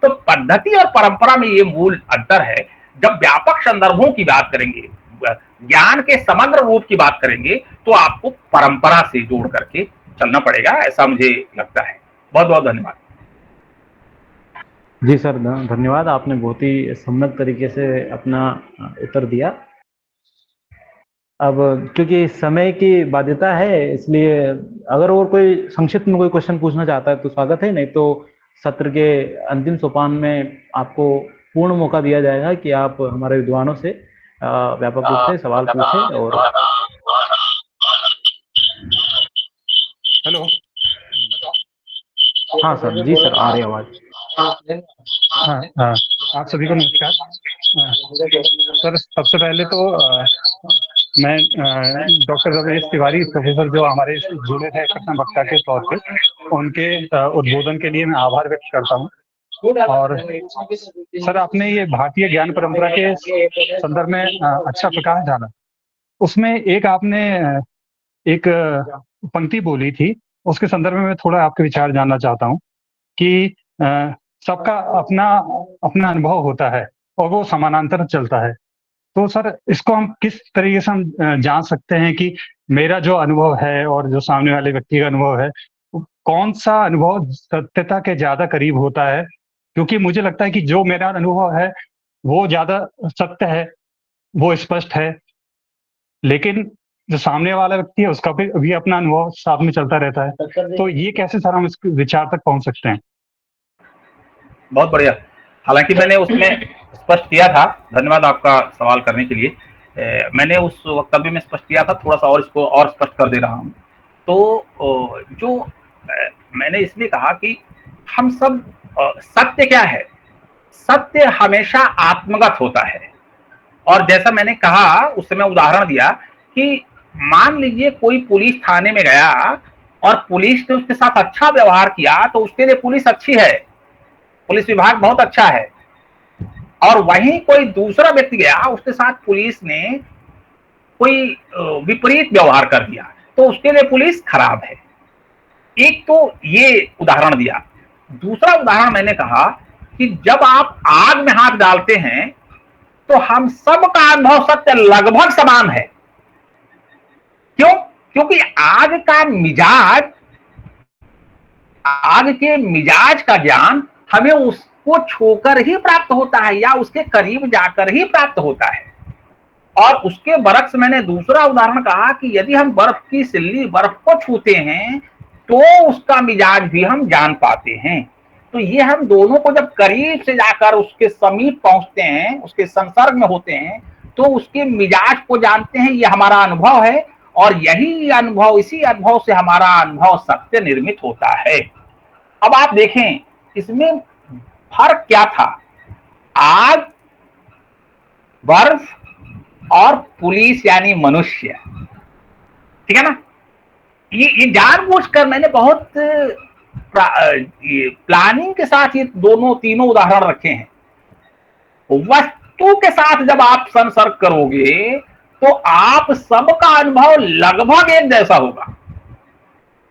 तो पद्धति और परंपरा में ये मूल अंतर है। जब व्यापक संदर्भों की बात करेंगे, ज्ञान के समग्र रूप की बात करेंगे, तो आपको परंपरा से जोड़ करके चलना पड़ेगा, ऐसा मुझे लगता है। बहुत बहुत धन्यवाद। जी सर, धन्यवाद, आपने बहुत ही सम्यक तरीके से अपना उत्तर दिया। अब क्योंकि समय की बाध्यता है, इसलिए अगर और कोई संक्षिप्त में कोई क्वेश्चन पूछना चाहता है तो स्वागत है, नहीं तो सत्र के अंतिम सोपान में आपको पूर्ण मौका दिया जाएगा कि आप हमारे विद्वानों से व्यापक रूप से सवाल पूछें। और हेलो, हाँ सर, जी सर, आ रही आवाज। हाँ, आप सभी को नमस्कार। सर, सबसे पहले तो मैं डॉक्टर रमेश तिवारी प्रोफेसर जो हमारे जुड़े थे प्रश्न वक्ता के तौर पे, उनके उद्बोधन के लिए मैं आभार व्यक्त करता हूँ। और सर, आपने ये भारतीय ज्ञान परंपरा के संदर्भ में अच्छा प्रकाश डाला। उसमें एक आपने एक पंक्ति बोली थी, उसके संदर्भ में मैं थोड़ा आपके विचार जानना चाहता हूँ कि सबका अपना अपना अनुभव होता है और वो समानांतर चलता है। तो सर, इसको हम किस तरीके से हम जान सकते हैं कि मेरा जो अनुभव है और जो सामने वाले व्यक्ति का अनुभव है, कौन सा अनुभव सत्यता के ज्यादा करीब होता है? क्योंकि मुझे लगता है कि जो मेरा अनुभव है वो ज्यादा सत्य है, वो स्पष्ट है, लेकिन जो सामने वाला व्यक्ति है उसका भी अपना अनुभव साथ में चलता रहता है। तो ये कैसे सर हम इस विचार तक पहुंच सकते हैं? बहुत बढ़िया। हालांकि मैंने उसमें स्पष्ट किया था, धन्यवाद आपका सवाल करने के लिए। मैंने उस वक्तव्य में स्पष्ट किया था, थोड़ा सा और इसको और स्पष्ट कर दे रहा हूँ। तो जो मैंने इसलिए कहा कि हम सब, सत्य क्या है? सत्य हमेशा आत्मगत होता है। और जैसा मैंने कहा, उस समय उदाहरण दिया कि मान लीजिए कोई पुलिस थाने में गया और पुलिस ने उसके साथ अच्छा व्यवहार किया, तो उसके लिए पुलिस अच्छी है, पुलिस विभाग बहुत अच्छा है। और वहीं कोई दूसरा व्यक्ति गया, उसके साथ पुलिस ने कोई विपरीत व्यवहार कर दिया, तो उसके लिए पुलिस खराब है। एक तो ये उदाहरण दिया। दूसरा उदाहरण मैंने कहा कि जब आप आग में हाथ डालते हैं तो हम सब का अनुभव सत्य लगभग समान है। क्यों? क्योंकि आग के मिजाज का ज्ञान हमें उसको छूकर ही प्राप्त होता है या उसके करीब जाकर ही प्राप्त होता है। और उसके बरक्स मैंने दूसरा उदाहरण कहा कि यदि हम बर्फ की सिल्ली बर्फ को छूते हैं तो उसका मिजाज भी हम जान पाते हैं। तो ये हम दोनों को जब करीब से जाकर उसके समीप पहुंचते हैं, उसके संसर्ग में होते हैं, तो उसके मिजाज को जानते हैं। ये हमारा अनुभव है और यही अनुभव, इसी अनुभव से हमारा अनुभव सत्य निर्मित होता है। अब आप देखें इसमें फर्क क्या था, आग, बर्फ और पुलिस यानी मनुष्य, ठीक है ना। ये जानबूझकर मैंने बहुत प्लानिंग के साथ ये तीनों उदाहरण रखे हैं। वस्तु के साथ जब आप संसर्ग करोगे तो आप सबका अनुभव लगभग एक जैसा होगा।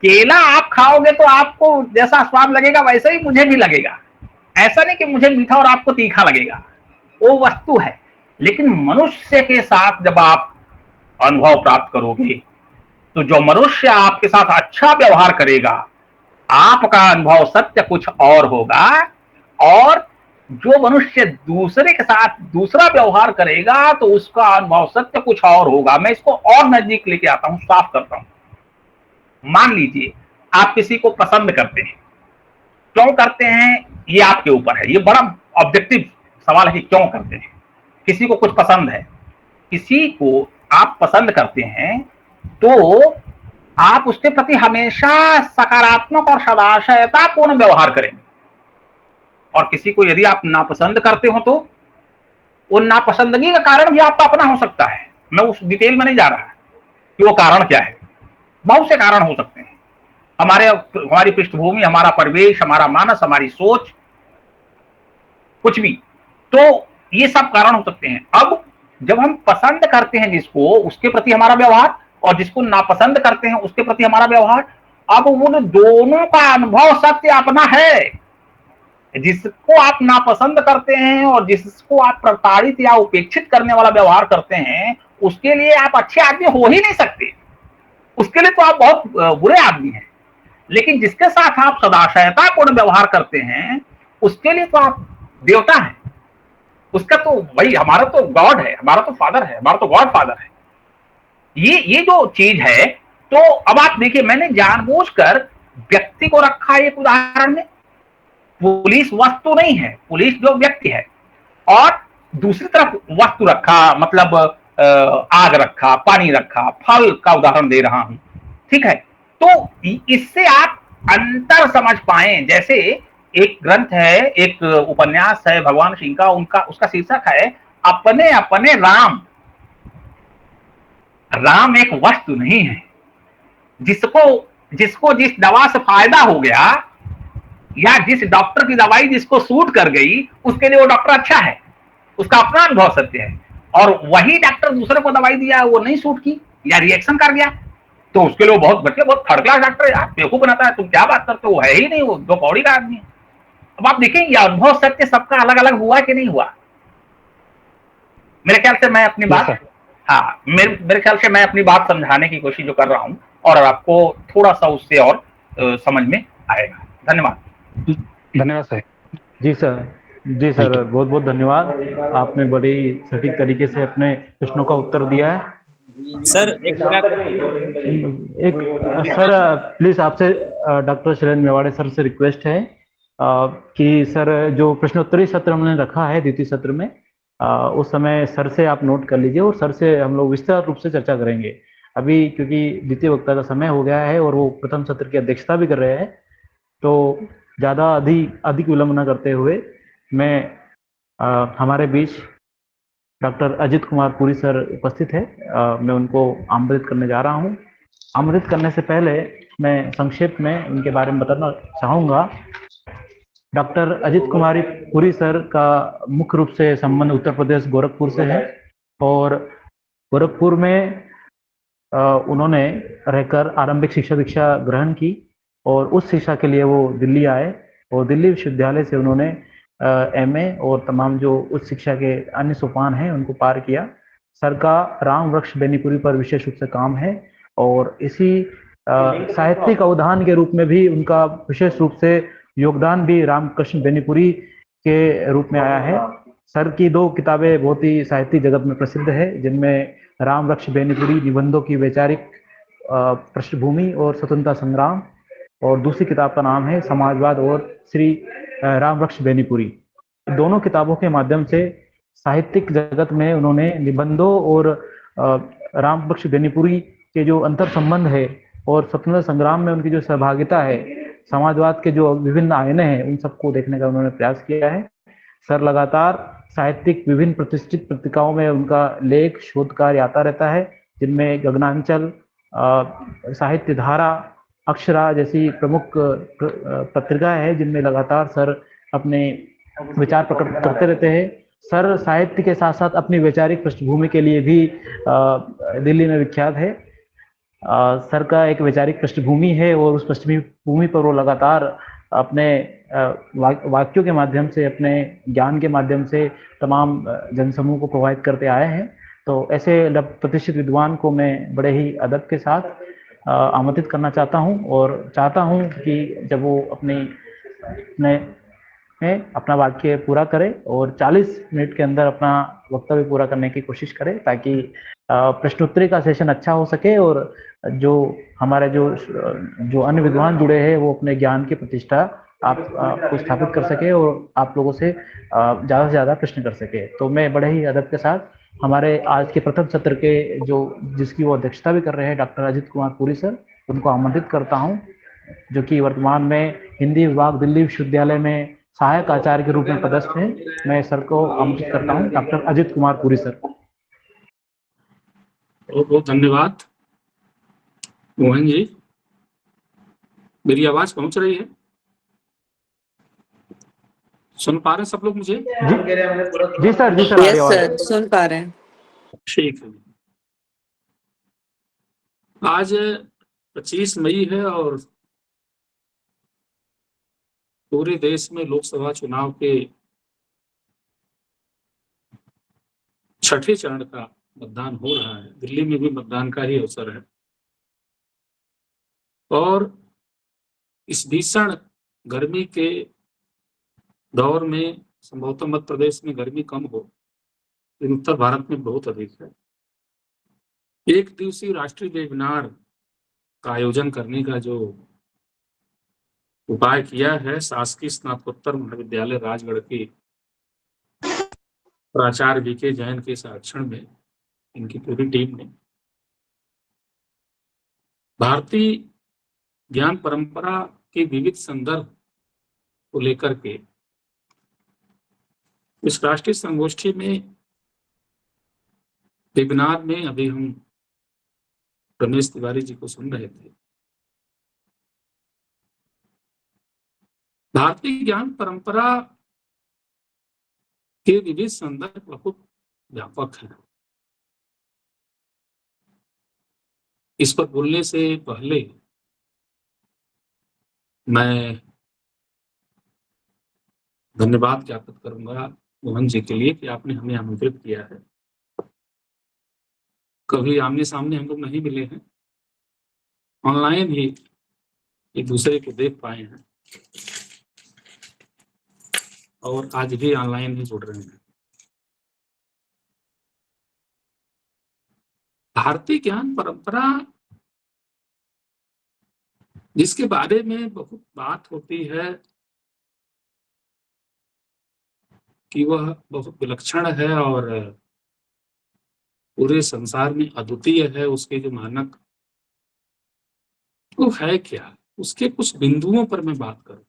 केला आप खाओगे तो आपको जैसा स्वाद लगेगा वैसा ही मुझे भी लगेगा। ऐसा नहीं कि मुझे मीठा और आपको तीखा लगेगा, वो वस्तु है। लेकिन मनुष्य के साथ जब आप अनुभव प्राप्त करोगे तो जो मनुष्य आपके साथ अच्छा व्यवहार करेगा, आपका अनुभव सत्य कुछ और होगा, और जो मनुष्य दूसरे के साथ दूसरा व्यवहार करेगा तो उसका अनुभव सत्य कुछ और होगा। मैं इसको और नजदीक लेके आता हूं, साफ करता हूं। मान लीजिए आप किसी को पसंद करते हैं, क्यों करते हैं ये आपके ऊपर है। ये बड़ा ऑब्जेक्टिव सवाल है कि क्यों करते हैं। किसी को कुछ पसंद है, किसी को आप पसंद करते हैं तो आप उसके प्रति हमेशा सकारात्मक और सदाशयतापूर्ण व्यवहार करेंगे। और किसी को यदि आप नापसंद करते हो तो वो नापसंदगी का कारण भी आपका अपना हो सकता है। मैं उस डिटेल में नहीं जा रहा कि वो कारण क्या है, बहुत से कारण हो सकते हैं। हमारी पृष्ठभूमि, हमारा परिवेश, हमारा मानस, हमारी सोच, कुछ भी, तो ये सब कारण हो सकते हैं। अब जब हम पसंद करते हैं जिसको, उसके प्रति हमारा व्यवहार, और जिसको नापसंद करते हैं उसके प्रति हमारा व्यवहार, अब उन दोनों का अनुभव सत्य अपना है। जिसको आप नापसंद करते हैं और जिसको आप प्रताड़ित या उपेक्षित करने वाला व्यवहार करते हैं, उसके लिए आप अच्छे आदमी हो ही नहीं सकते। उसके लिए तो आप बहुत बुरे आदमी हैं। लेकिन जिसके साथ आप सदाशयतापूर्ण व्यवहार करते हैं उसके लिए तो आप देवता हैं। उसका तो वही, हमारा तो गॉड है, हमारा तो फादर है, हमारा तो गॉड फादर है। ये जो चीज है, तो अब आप देखिए मैंने जानबूझकर व्यक्ति को रखा एक उदाहरण में। पुलिस वस्तु नहीं है, पुलिस जो व्यक्ति है, और दूसरी तरफ वस्तु रखा, मतलब आग रखा, पानी रखा, फल का उदाहरण दे रहा हूं, ठीक है। तो इससे आप अंतर समझ पाए। जैसे एक ग्रंथ है, एक उपन्यास है भगवान सिंह का, उसका शीर्षक है अपने अपने राम। राम एक वस्तु नहीं है। जिसको जिस दवा से फायदा हो गया या जिस डॉक्टर की दवाई जिसको सूट कर गई, उसके लिए वो डॉक्टर अच्छा है, उसका अपना अनुभव सत्य है। और वही डॉक्टर दूसरे को दवाई दिया, वो नहीं सूट की या रिएक्शन कर गया, तो उसके लिए बहुत थर्ड क्लास डॉक्टर यार बेवकूफ बनाता है, तुम क्या बात करते हो, है ही नहीं, वो दो पौड़ी का आदमी है। अब आप देखें ये अनुभव सत्य सबका अलग अलग हुआ कि नहीं हुआ। मेरे ख्याल से मैं अपनी बात, हाँ, मेरे ख्याल से मैं अपनी बात समझाने की कोशिश जो कर रहा हूं, और आपको थोड़ा सा उससे और समझ में आएगा। धन्यवाद। धन्यवाद सर। जी सर, बहुत बहुत धन्यवाद। आपने बड़ी सटीक तरीके से अपने प्रश्नों का उत्तर दिया है। सर सर प्लीज आपसे डॉक्टर शैलेंद्र मेवाड़े सर से रिक्वेस्ट है कि सर जो प्रश्नोत्तरी सत्र हमने रखा है द्वितीय सत्र में, उस समय सर से आप नोट कर लीजिए और सर से हम लोग विस्तार रूप से चर्चा करेंगे। अभी क्योंकि द्वितीय वक्ता का समय हो गया है और वो प्रथम सत्र की अध्यक्षता भी कर रहे हैं, तो ज़्यादा अधिक विलंब न करते हुए मैं हमारे बीच डॉक्टर अजित कुमार पुरी सर उपस्थित है, मैं उनको आमंत्रित करने जा रहा हूं। आमंत्रित करने से पहले मैं संक्षेप में उनके बारे में बताना चाहूँगा। डॉक्टर अजित कुमार पुरी सर का मुख्य रूप से संबंध उत्तर प्रदेश गोरखपुर से है, और गोरखपुर में उन्होंने रहकर आरंभिक शिक्षा दीक्षा ग्रहण की और उस शिक्षा के लिए वो दिल्ली आए और दिल्ली विश्वविद्यालय से उन्होंने एमए और तमाम जो उच्च शिक्षा के अन्य सोपान हैं उनको पार किया। सर का राम वृक्ष बेनीपुरी पर विशेष रूप से काम है और इसी साहित्यिक अवधान के रूप में भी उनका विशेष रूप से योगदान भी रामकृष्ण बेनीपुरी के रूप में आया है। सर की 2 किताबें बहुत ही साहित्यिक जगत में प्रसिद्ध है, जिनमें राम वृक्ष बेनीपुरी निबंधों की वैचारिक पृष्ठभूमि और स्वतंत्रता संग्राम, और दूसरी किताब का नाम है समाजवाद और श्री राम वृक्ष बेनीपुरी। दोनों किताबों के माध्यम से साहित्यिक जगत में उन्होंने निबंधों और राम वृक्ष बेनीपुरी के जो अंतर संबंध है और स्वतंत्रता संग्राम में उनकी जो सहभागिता है, समाजवाद के जो विभिन्न आयामें हैं, उन सबको देखने का उन्होंने प्रयास किया है। सर लगातार साहित्यिक विभिन्न प्रतिष्ठित पत्रिकाओं में उनका लेख शोध कार्य आता रहता है, जिनमें गगनांचल, साहित्य धारा, अक्षरा जैसी प्रमुख पत्रिका है, जिनमें लगातार सर अपने विचार प्रकट करते रहते हैं। सर साहित्य के साथ साथ अपनी वैचारिक पृष्ठभूमि के लिए भी दिल्ली में विख्यात है। सर का एक वैचारिक पृष्ठभूमि है और उस पृष्ठभूमि पर वो लगातार अपने वाक्यों के माध्यम से, अपने ज्ञान के माध्यम से तमाम जनसमूह को प्रभावित करते आए हैं। तो ऐसे प्रतिष्ठित विद्वान को मैं बड़े ही अदब के साथ आमंत्रित करना चाहता हूं और चाहता हूं कि जब वो अपना वाक्य पूरा करे और 40 मिनट के अंदर अपना वक्तव्य पूरा करने की कोशिश करे, ताकि प्रश्नोत्तरी का सेशन अच्छा हो सके और जो हमारे जो अन्य विद्वान जुड़े हैं वो अपने ज्ञान की प्रतिष्ठा आपको स्थापित कर सके और आप लोगों से ज़्यादा से ज़्यादा प्रश्न कर सके। तो मैं बड़े ही अदब के साथ हमारे आज के प्रथम सत्र के जिसकी वो अध्यक्षता भी कर रहे हैं डॉक्टर अजित कुमार पुरी सर, उनको आमंत्रित करता हूं, जो कि वर्तमान में हिंदी विभाग दिल्ली विश्वविद्यालय में सहायक आचार्य के रूप में पदस्थ हैं। मैं सर को आमंत्रित करता हूं, डॉक्टर अजित कुमार पुरी सर। बहुत बहुत धन्यवाद मोहन जी। मेरी आवाज पहुंच रही है? सुन पा रहे हैं सब लोग मुझे? जी सर, जी सर, यस सर, सुन पा रहे हैं। ठीक है। आज 25 मई है और पूरे देश में लोकसभा चुनाव के 6ठे चरण का मतदान हो रहा है। दिल्ली में भी मतदान का ही अवसर है और इस भीषण गर्मी के दौर में संभवतः मध्य प्रदेश में गर्मी कम हो, लेकिन उत्तर भारत में बहुत अधिक है। 1 दिवसीय राष्ट्रीय वेबिनार का आयोजन करने का जो उपाय किया है शासकीय स्नातकोत्तर महाविद्यालय राजगढ़ की प्राचार्य वीके जैन के संरक्षण में इनकी पूरी टीम ने भारतीय ज्ञान परंपरा के विविध संदर्भ को लेकर के इस राष्ट्रीय संगोष्ठी में वेबिनार में अभी हम रमेश तिवारी जी को सुन रहे थे। भारतीय ज्ञान परंपरा के विविध संदर्भ बहुत व्यापक है। इस पर बोलने से पहले मैं धन्यवाद ज्ञापित करूंगा मोहन जी के लिए कि आपने हमें आमंत्रित किया है। कभी आमने सामने हम लोग नहीं मिले हैं, ऑनलाइन ही एक दूसरे को देख पाए हैं और आज भी ऑनलाइन ही जुड़ रहे हैं। भारतीय ज्ञान परंपरा जिसके बारे में बहुत बात होती है कि वह बहुत विलक्षण है और पूरे संसार में अद्वितीय है, उसके जो मानक वो है क्या, उसके कुछ बिंदुओं पर मैं बात करूं।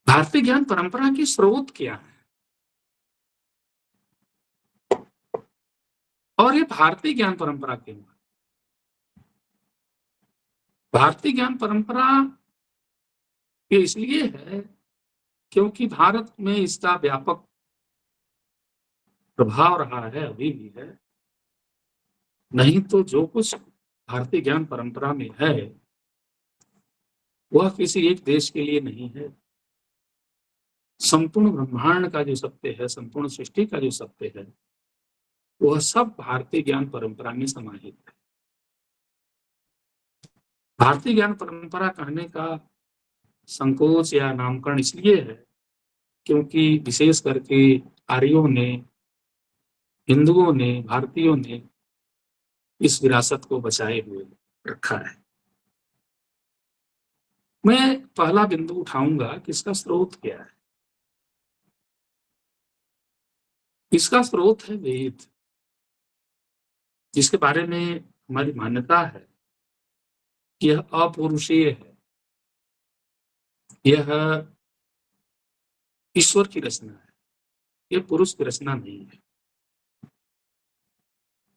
भारतीय ज्ञान परंपरा की स्रोत क्या है और ये भारतीय ज्ञान परंपरा क्यों है? भारतीय ज्ञान परंपरा ये इसलिए है क्योंकि भारत में इसका व्यापक प्रभाव रहा है, अभी भी है। नहीं तो जो कुछ भारतीय ज्ञान परंपरा में है वह किसी एक देश के लिए नहीं है। संपूर्ण ब्रह्मांड का जो सत्य है, संपूर्ण सृष्टि का जो सत्य है, वह सब भारतीय ज्ञान परंपरा में समाहित है। भारतीय ज्ञान परंपरा कहने का संकोच या नामकरण इसलिए है क्योंकि विशेष करके आर्यों ने, हिंदुओं ने, भारतीयों ने इस विरासत को बचाए हुए रखा है। मैं पहला बिंदु उठाऊंगा कि इसका स्रोत क्या है। इसका स्रोत है वेद, जिसके बारे में हमारी मान्यता है कि यह अपौरुषेय है, यह ईश्वर की रचना है, यह पुरुष की रचना नहीं है।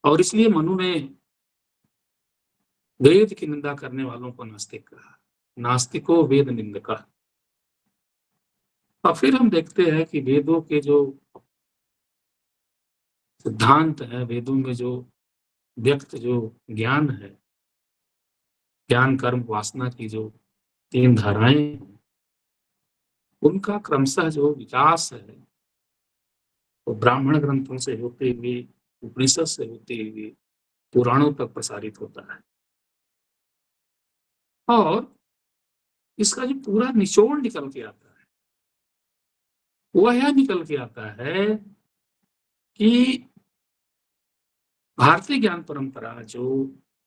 और इसलिए मनु ने वेद की निंदा करने वालों को नास्तिक कहा, नास्तिको वेद निंदका। और फिर हम देखते हैं कि वेदों के जो सिद्धांत है, वेदों में जो व्यक्त जो ज्ञान है, ज्ञान कर्म वासना की जो 3 धाराएं हैं, उनका क्रमशः जो विकास है वो ब्राह्मण ग्रंथों से होते हुए, उपनिषद से होते हुए पुराणों तक प्रसारित होता है। और इसका जो पूरा निचोड़ निकल के आता है वह यह निकल के आता है कि भारतीय ज्ञान परंपरा जो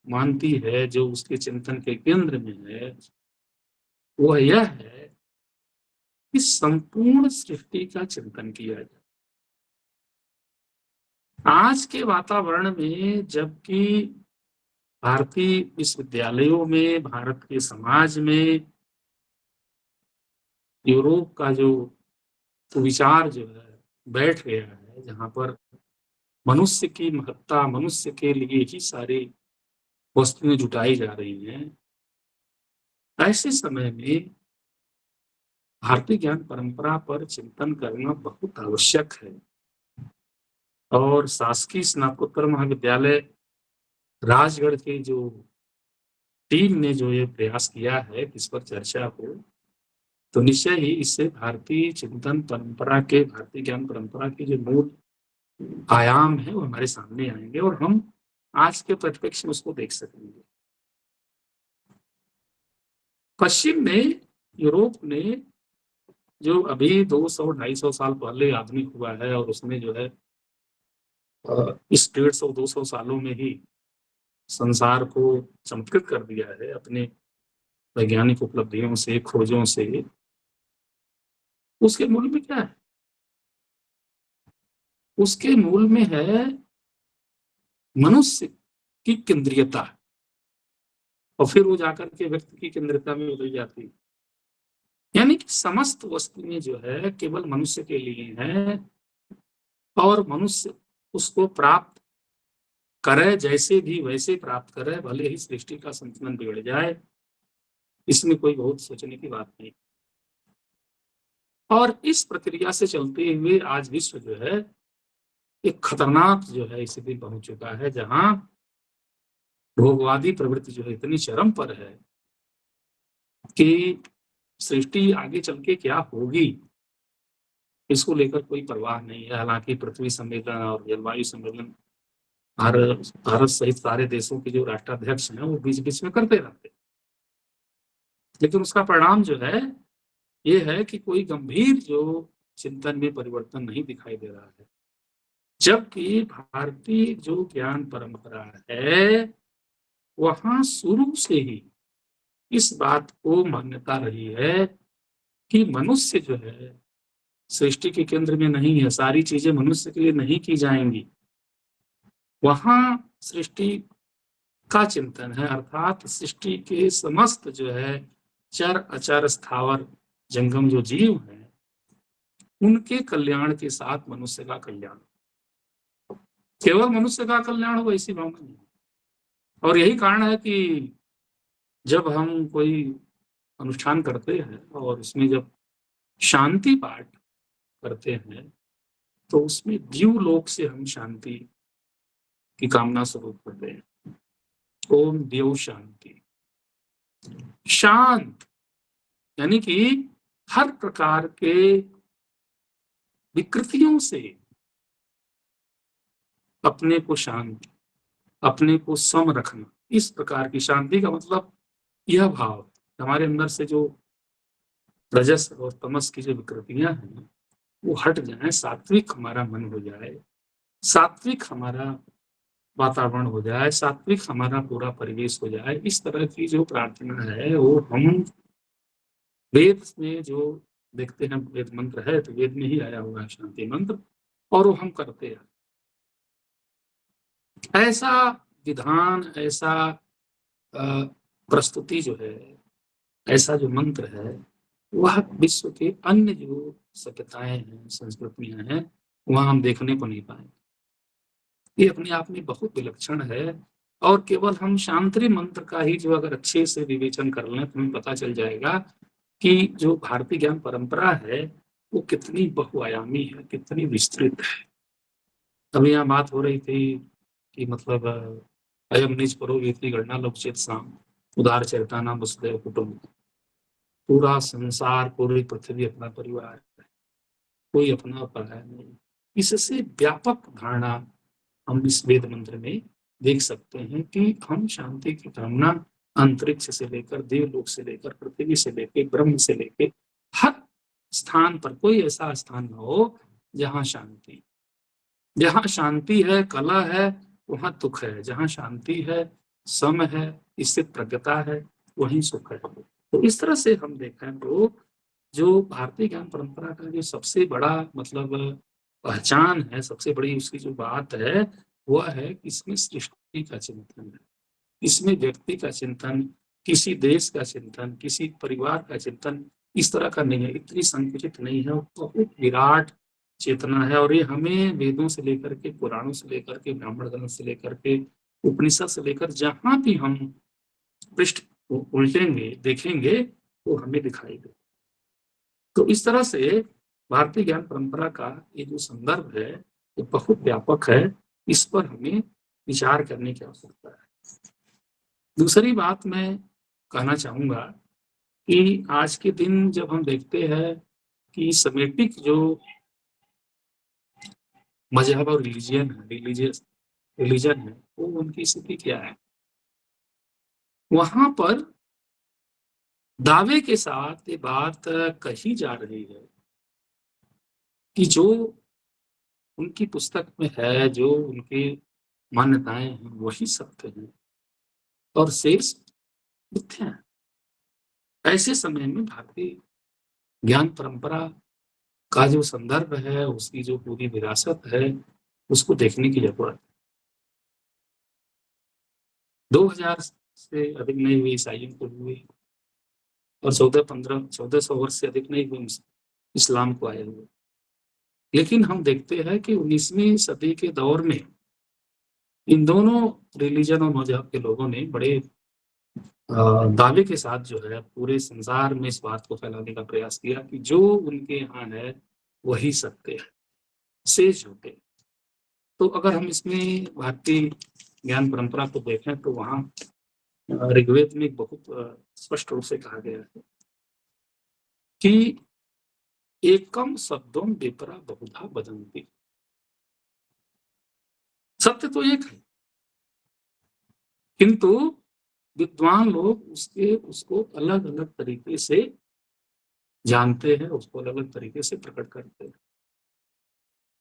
मानती है, जो उसके चिंतन के केंद्र में है, वह यह है कि संपूर्ण सृष्टि का चिंतन किया जाए। आज के वातावरण में, जबकि भारतीय विश्वविद्यालयों में, भारत के समाज में यूरोप का जो विचार जो है बैठ गया है, जहां पर मनुष्य की महत्ता, मनुष्य के लिए ही सारी वस्तुएं जुटाई जा रही हैं, ऐसे समय में भारतीय ज्ञान परंपरा पर चिंतन करना बहुत आवश्यक है। और शासकीय स्नातकोत्तर महाविद्यालय राजगढ़ के जो टीम ने जो ये प्रयास किया है कि इस पर चर्चा हो, तो निश्चय ही इससे भारतीय चिंतन परंपरा के, भारतीय ज्ञान परंपरा के जो मूल आयाम है वो हमारे सामने आएंगे और हम आज के परिप्रेक्ष्य में उसको देख सकेंगे। पश्चिम में, यूरोप ने जो अभी 200-250 साल पहले आधुनिक हुआ है और उसने जो है इस 150-200 सालों में ही संसार को चमत्कृत कर दिया है अपने वैज्ञानिक उपलब्धियों से, खोजों से। उसके मूल में क्या है? उसके मूल में है मनुष्य की केंद्रीयता, और फिर वो जाकर के व्यक्ति की केंद्रीयता में बदल जाती है। यानी कि समस्त वस्तुएं जो है केवल मनुष्य के लिए है और मनुष्य उसको प्राप्त करे, जैसे भी वैसे प्राप्त करे, भले ही सृष्टि का संतुलन बिगड़ जाए, इसमें कोई बहुत सोचने की बात नहीं। और इस प्रक्रिया से चलते हुए आज विश्व जो है एक खतरनाक जो है स्थिति पहुंच चुका है, जहां भोगवादी प्रवृत्ति जो है इतनी चरम पर है कि सृष्टि आगे चल के क्या होगी इसको लेकर कोई परवाह नहीं है। हालांकि पृथ्वी सम्मेलन और जलवायु सम्मेलन भारत सहित सारे देशों के जो राष्ट्राध्यक्ष हैं वो बीच बीच में करते रहते हैं, लेकिन उसका परिणाम जो है ये है कि कोई गंभीर जो चिंतन में परिवर्तन नहीं दिखाई दे रहा है। जबकि भारतीय जो ज्ञान परंपरा है वहां शुरू से ही इस बात को मान्यता रही है कि मनुष्य जो है सृष्टि के केंद्र में नहीं है, सारी चीजें मनुष्य के लिए नहीं की जाएंगी। वहां सृष्टि का चिंतन है, अर्थात सृष्टि के समस्त जो है चर अचर स्थावर जंगम जो जीव हैं उनके कल्याण के साथ मनुष्य का कल्याण, केवल मनुष्य का कल्याण हो ऐसी भावना नहीं। और यही कारण है कि जब हम कोई अनुष्ठान करते हैं और उसमें जब शांति पाठ करते हैं तो उसमें द्यूलोक से हम शांति की कामना स्वरूप करते हैं। ओम देव शांति। शांत यानी कि हर प्रकार के विकृतियों से अपने को शांत, अपने को सम रखना। इस प्रकार की शांति का मतलब यह भाव हमारे अंदर से जो रजस और तमस की जो विकृतियां हैं वो हट जाए, सात्विक हमारा मन हो जाए, सात्विक हमारा वातावरण हो जाए, सात्विक हमारा पूरा परिवेश हो जाए। इस तरह की जो प्रार्थना है वो हम वेद में जो देखते हैं, वेद मंत्र है तो वेद में ही आया हुआ है शांति मंत्र, और वो हम करते हैं। ऐसा विधान, ऐसा प्रस्तुति जो है, ऐसा जो मंत्र है, वह विश्व के अन्य जो सभ्यताएं हैं, संस्कृतियां हैं, वहां हम देखने को नहीं पाएंगे। ये अपने आप में बहुत विलक्षण है, और केवल हम शांति मंत्र का ही जो अगर अच्छे से विवेचन कर लें तो हमें पता चल जाएगा कि जो भारतीय ज्ञान परंपरा है वो कितनी बहुआयामी है, कितनी विस्तृत है। अभी यहाँ बात हो रही थी कि मतलब अयम निज परो वेति गणना लोकचेत साम उदार चरिताना वसुदेव कुटुंब। पूरा संसार, पूरी पृथ्वी अपना परिवार है, कोई अपना पराया नहीं। इससे व्यापक धारणा हम इस वेद मंत्र में देख सकते हैं कि हम शांति की कामना अंतरिक्ष से लेकर, देवलोक से लेकर, पृथ्वी से लेकर, ब्रह्म से लेकर हर स्थान पर कोई ऐसा स्थान न हो जहां शांति, जहां शांति है, कला है, वहां दुख है। जहां शांति है, सम है, स्थित प्रज्ञता है, वहीं सुख है। तो इस तरह से हम देखें तो जो भारतीय ज्ञान परंपरा का जो सबसे बड़ा मतलब पहचान है, सबसे बड़ी उसकी जो बात है वह है कि इसमें सृष्टि का चिंतन है, इसमें व्यक्ति का चिंतन, किसी देश का चिंतन, किसी परिवार का चिंतन इस तरह का नहीं है, इतनी संकुचित नहीं है, बहुत विराट चेतना है। और ये हमें वेदों से लेकर के, पुराणों से लेकर के, ब्राह्मण ग्रंथ से लेकर के, उपनिषद से लेकर जहां भी हम पृष्ठ उल्टेंगे, देखेंगे तो हमें दिखाई दे। तो इस तरह से भारतीय ज्ञान परंपरा का ये जो संदर्भ है ये बहुत व्यापक है, इस पर हमें विचार करने की आवश्यकता है। दूसरी बात मैं कहना चाहूंगा कि आज के दिन जब हम देखते हैं कि समेटिक जो मजहब और रिलीजन है वो उनकी स्थिति क्या है, वहां पर दावे के साथ ये बात कही जा रही है कि जो उनकी पुस्तक में है, जो उनकी मान्यताएं हैं, वही सत्य है और शेष मिथ्या है। ऐसे समय में भारतीय ज्ञान परंपरा का जो संदर्भ है, उसकी जो पूरी विरासत है, उसको देखने की जरूरत है। 2000 से अधिक नहीं हुई ईसाइयों को हुई, और 1400 वर्ष से अधिक नहीं हुई इस्लाम को आए हुए। लेकिन हम देखते हैं कि 19वीं सदी के दौर में इन दोनों रिलीजन और मजहब के लोगों ने बड़े दावे के साथ जो है पूरे संसार में इस बात को फैलाने का प्रयास किया कि जो उनके यहाँ है वही सत्य है, शेष झूठे। तो अगर हम इसमें भारतीय ज्ञान परंपरा को देखें तो वहाँ ऋग्वेद में बहुत स्पष्ट रूप से कहा गया है कि एकम शब्दों विपरा बहुधा बदंती। सत्य तो एक है, किंतु विद्वान लोग उसको अलग अलग तरीके से जानते हैं, उसको अलग अलग तरीके से प्रकट करते हैं।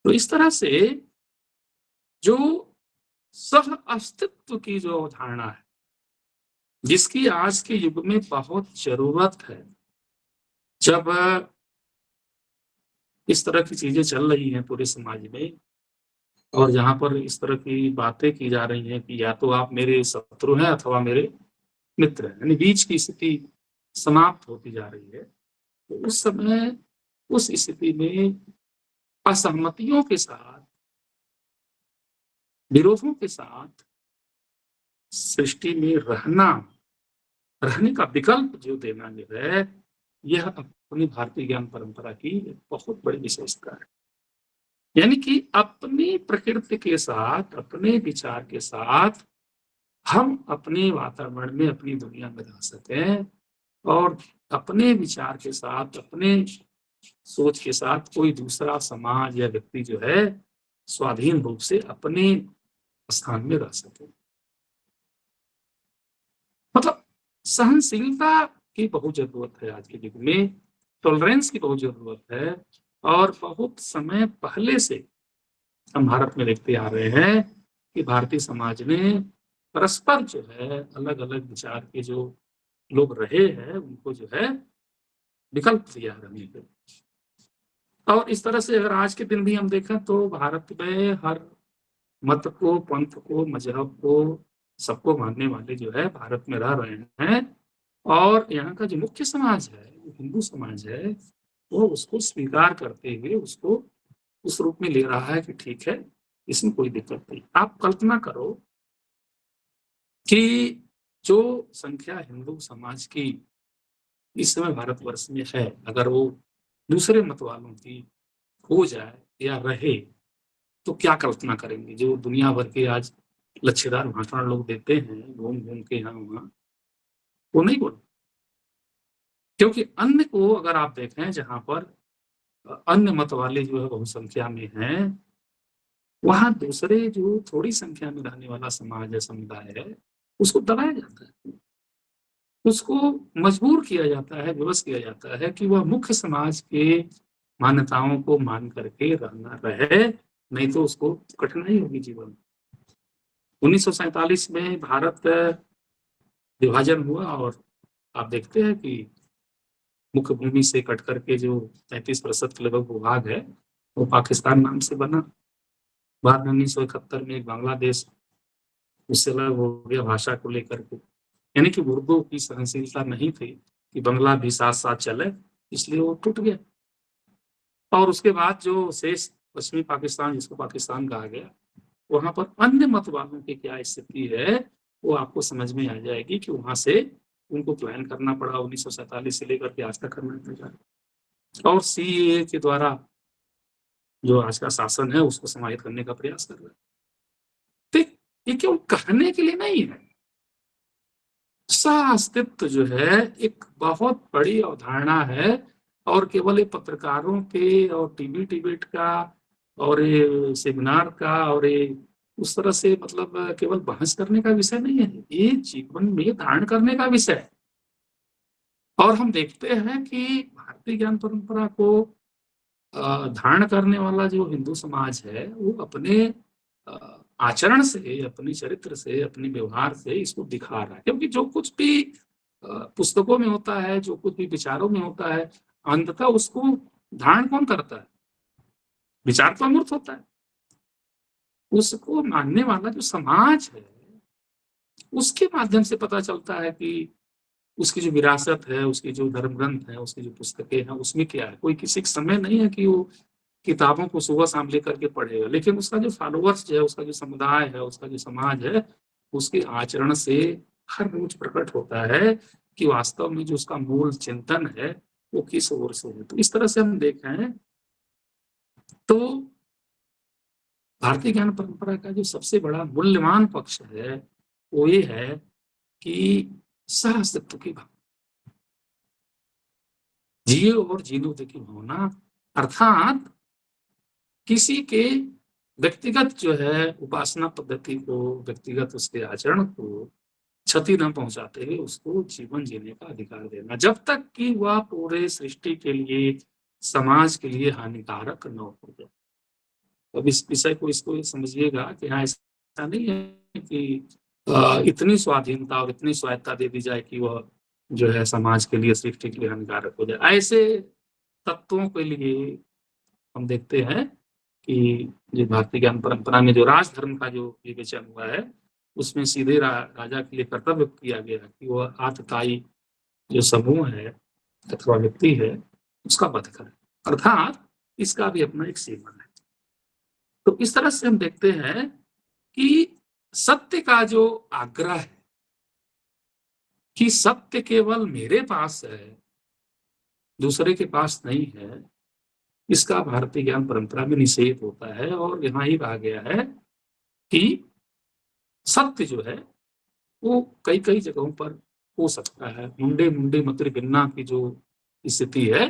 तो इस तरह से जो सह अस्तित्व की जो अवधारणा है, जिसकी आज के युग में बहुत जरूरत है, जब इस तरह की चीजें चल रही हैं पूरे समाज में, और जहां पर इस तरह की बातें की जा रही हैं कि या तो आप मेरे शत्रु हैं अथवा मेरे मित्र हैं, यानी बीच की स्थिति समाप्त होती जा रही है, तो उस समय उस स्थिति में असहमतियों के साथ, विरोधों के साथ सृष्टि में रहने का विकल्प जो देना है, यह अपनी भारतीय ज्ञान परंपरा की बहुत बड़ी विशेषता है। यानी कि अपनी प्रकृति के साथ, अपने विचार के साथ हम अपने वातावरण में, अपनी दुनिया में रह सकें और अपने विचार के साथ, अपने सोच के साथ कोई दूसरा समाज या व्यक्ति जो है स्वाधीन रूप से अपने स्थान में रह सके। मतलब सहनशीलता की बहुत जरूरत है आज के युग में, टॉलरेंस की बहुत जरूरत है। और बहुत समय पहले से हम भारत में देखते आ रहे हैं कि भारतीय समाज ने परस्पर जो है अलग अलग विचार के जो लोग रहे हैं उनको जो है विकल्प दिया रहने के। और इस तरह से अगर आज के दिन भी हम देखें तो भारत में हर मत को, पंथ को, मजहब को, सबको मानने वाले जो है भारत में रह रहे हैं। और यहाँ का जो मुख्य समाज है, हिंदू समाज है, वो उसको स्वीकार करते हुए उसको उस रूप में ले रहा है कि ठीक है, इसमें कोई दिक्कत नहीं। आप कल्पना करो कि जो संख्या हिंदू समाज की इस समय भारतवर्ष में है, अगर वो दूसरे मत वालों की हो जाए या रहे तो क्या कल्पना करेंगे। जो दुनिया भर के आज लच्छेदार भाषण लोग देते हैं घूम घूम के यहाँ वहां, वो नहीं बोल, क्योंकि अन्य को अगर आप देखें जहां पर अन्य मत वाले जो है बहुसंख्या में हैं, वहां दूसरे जो थोड़ी संख्या में रहने वाला समाज है, समुदाय है, उसको दबाया जाता है, उसको मजबूर किया जाता है, विवश किया जाता है कि वह मुख्य समाज के मान्यताओं को मान करके रहना रहे, नहीं तो उसको कठिनाई होगी जीवन में। 1947 में भारत विभाजन हुआ और आप देखते हैं कि मुख्य भूमि से कट करके जो 33% के लगभग भूभाग है वो पाकिस्तान नाम से बना। बाद में 1971 में एक बांग्लादेश उससे अलग हो गया भाषा को लेकर के। यानी कि उर्दू की सहनशीलता नहीं थी कि बंगला भी साथ साथ चले, इसलिए वो टूट गया। और उसके बाद जो शेष पश्चिमी पाकिस्तान, जिसको पाकिस्तान कहा गया, वहां पर अन्य मत वालों की क्या स्थिति है वो आपको समझ में आ जाएगी कि वहां से उनको प्लान करना पड़ा 1947 से लेकर के आज तक करना पड़ा। और सीएए के द्वारा जो आज का शासन है उसको समाहित करने का प्रयास कर रहा है। तो ये केवल कहने के लिए नहीं है, सह-अस्तित्व जो है एक बहुत बड़ी अवधारणा है। और केवल ये पत्रकारों के और टीवी डिबेट का और ये सेमिनार का और ये उस तरह से मतलब केवल बहस करने का विषय नहीं है, ये जीवन में धारण करने का विषय है। और हम देखते हैं कि भारतीय ज्ञान परंपरा को धारण करने वाला जो हिंदू समाज है वो अपने आचरण से, अपने चरित्र से, अपने व्यवहार से इसको दिखा रहा है। क्योंकि जो कुछ भी पुस्तकों में होता है, जो कुछ भी विचारों में होता है, अंततः उसको धारण कौन करता है? विचार तो अमूर्त होता है, उसको मानने वाला जो समाज है उसके माध्यम से पता चलता है कि उसकी जो विरासत है, उसकी जो धर्म ग्रंथ है, उसकी जो पुस्तकें हैं उसमें क्या है। कोई किसी का समय नहीं है कि वो किताबों को सुबह शाम लेकर के पढ़ेगा, लेकिन उसका जो फॉलोअर्स जो है, उसका जो समुदाय है, उसका जो समाज है, उसके आचरण से हर रोज प्रकट होता है कि वास्तव में जो उसका मूल चिंतन है वो किस ओर से है। तो इस तरह से हम देखें तो भारतीय ज्ञान परंपरा का जो सबसे बड़ा मूल्यवान पक्ष है वो ये है कि सह-अस्तित्व की भावना, जिए और जीने की भावना, अर्थात किसी के व्यक्तिगत जो है उपासना पद्धति को, व्यक्तिगत उसके आचरण को क्षति न पहुंचाते हुए उसको जीवन जीने का अधिकार देना, जब तक कि वह पूरे सृष्टि के लिए, समाज के लिए हानिकारक न हो जाए। अब इस विषय को इसको समझिएगा कि हाँ, ऐसा नहीं है कि इतनी स्वाधीनता और इतनी स्वायत्ता दे दी जाए कि वह जो है समाज के लिए, सृष्टि के लिए हानिकारक हो जाए। ऐसे तत्वों के लिए हम देखते हैं कि जो भारतीय ज्ञान परंपरा में जो राजधर्म का जो विवेचन हुआ है उसमें सीधे राजा के लिए कर्तव्य किया गया कि वह आतताई जो समूह है अथवा व्यक्ति है उसका वध करे, अर्थात इसका भी अपना एक सीमा है। तो इस तरह से हम देखते हैं कि सत्य का जो आग्रह है कि सत्य केवल मेरे पास है, दूसरे के पास नहीं है, इसका भारतीय ज्ञान परंपरा में निषेध होता है। और यहाँ ही कहा गया है कि सत्य जो है वो कई कई जगहों पर हो सकता है। मुंडे मुंडे मत्र भिन्ना की जो स्थिति है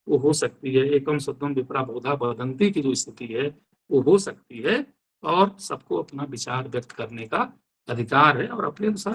वो हो सकती है। एकम सत्यम विपरा बोधा बदंती की जो स्थिति है वो हो सकती है। और सबको अपना विचार व्यक्त करने का अधिकार है और अपने अनुसार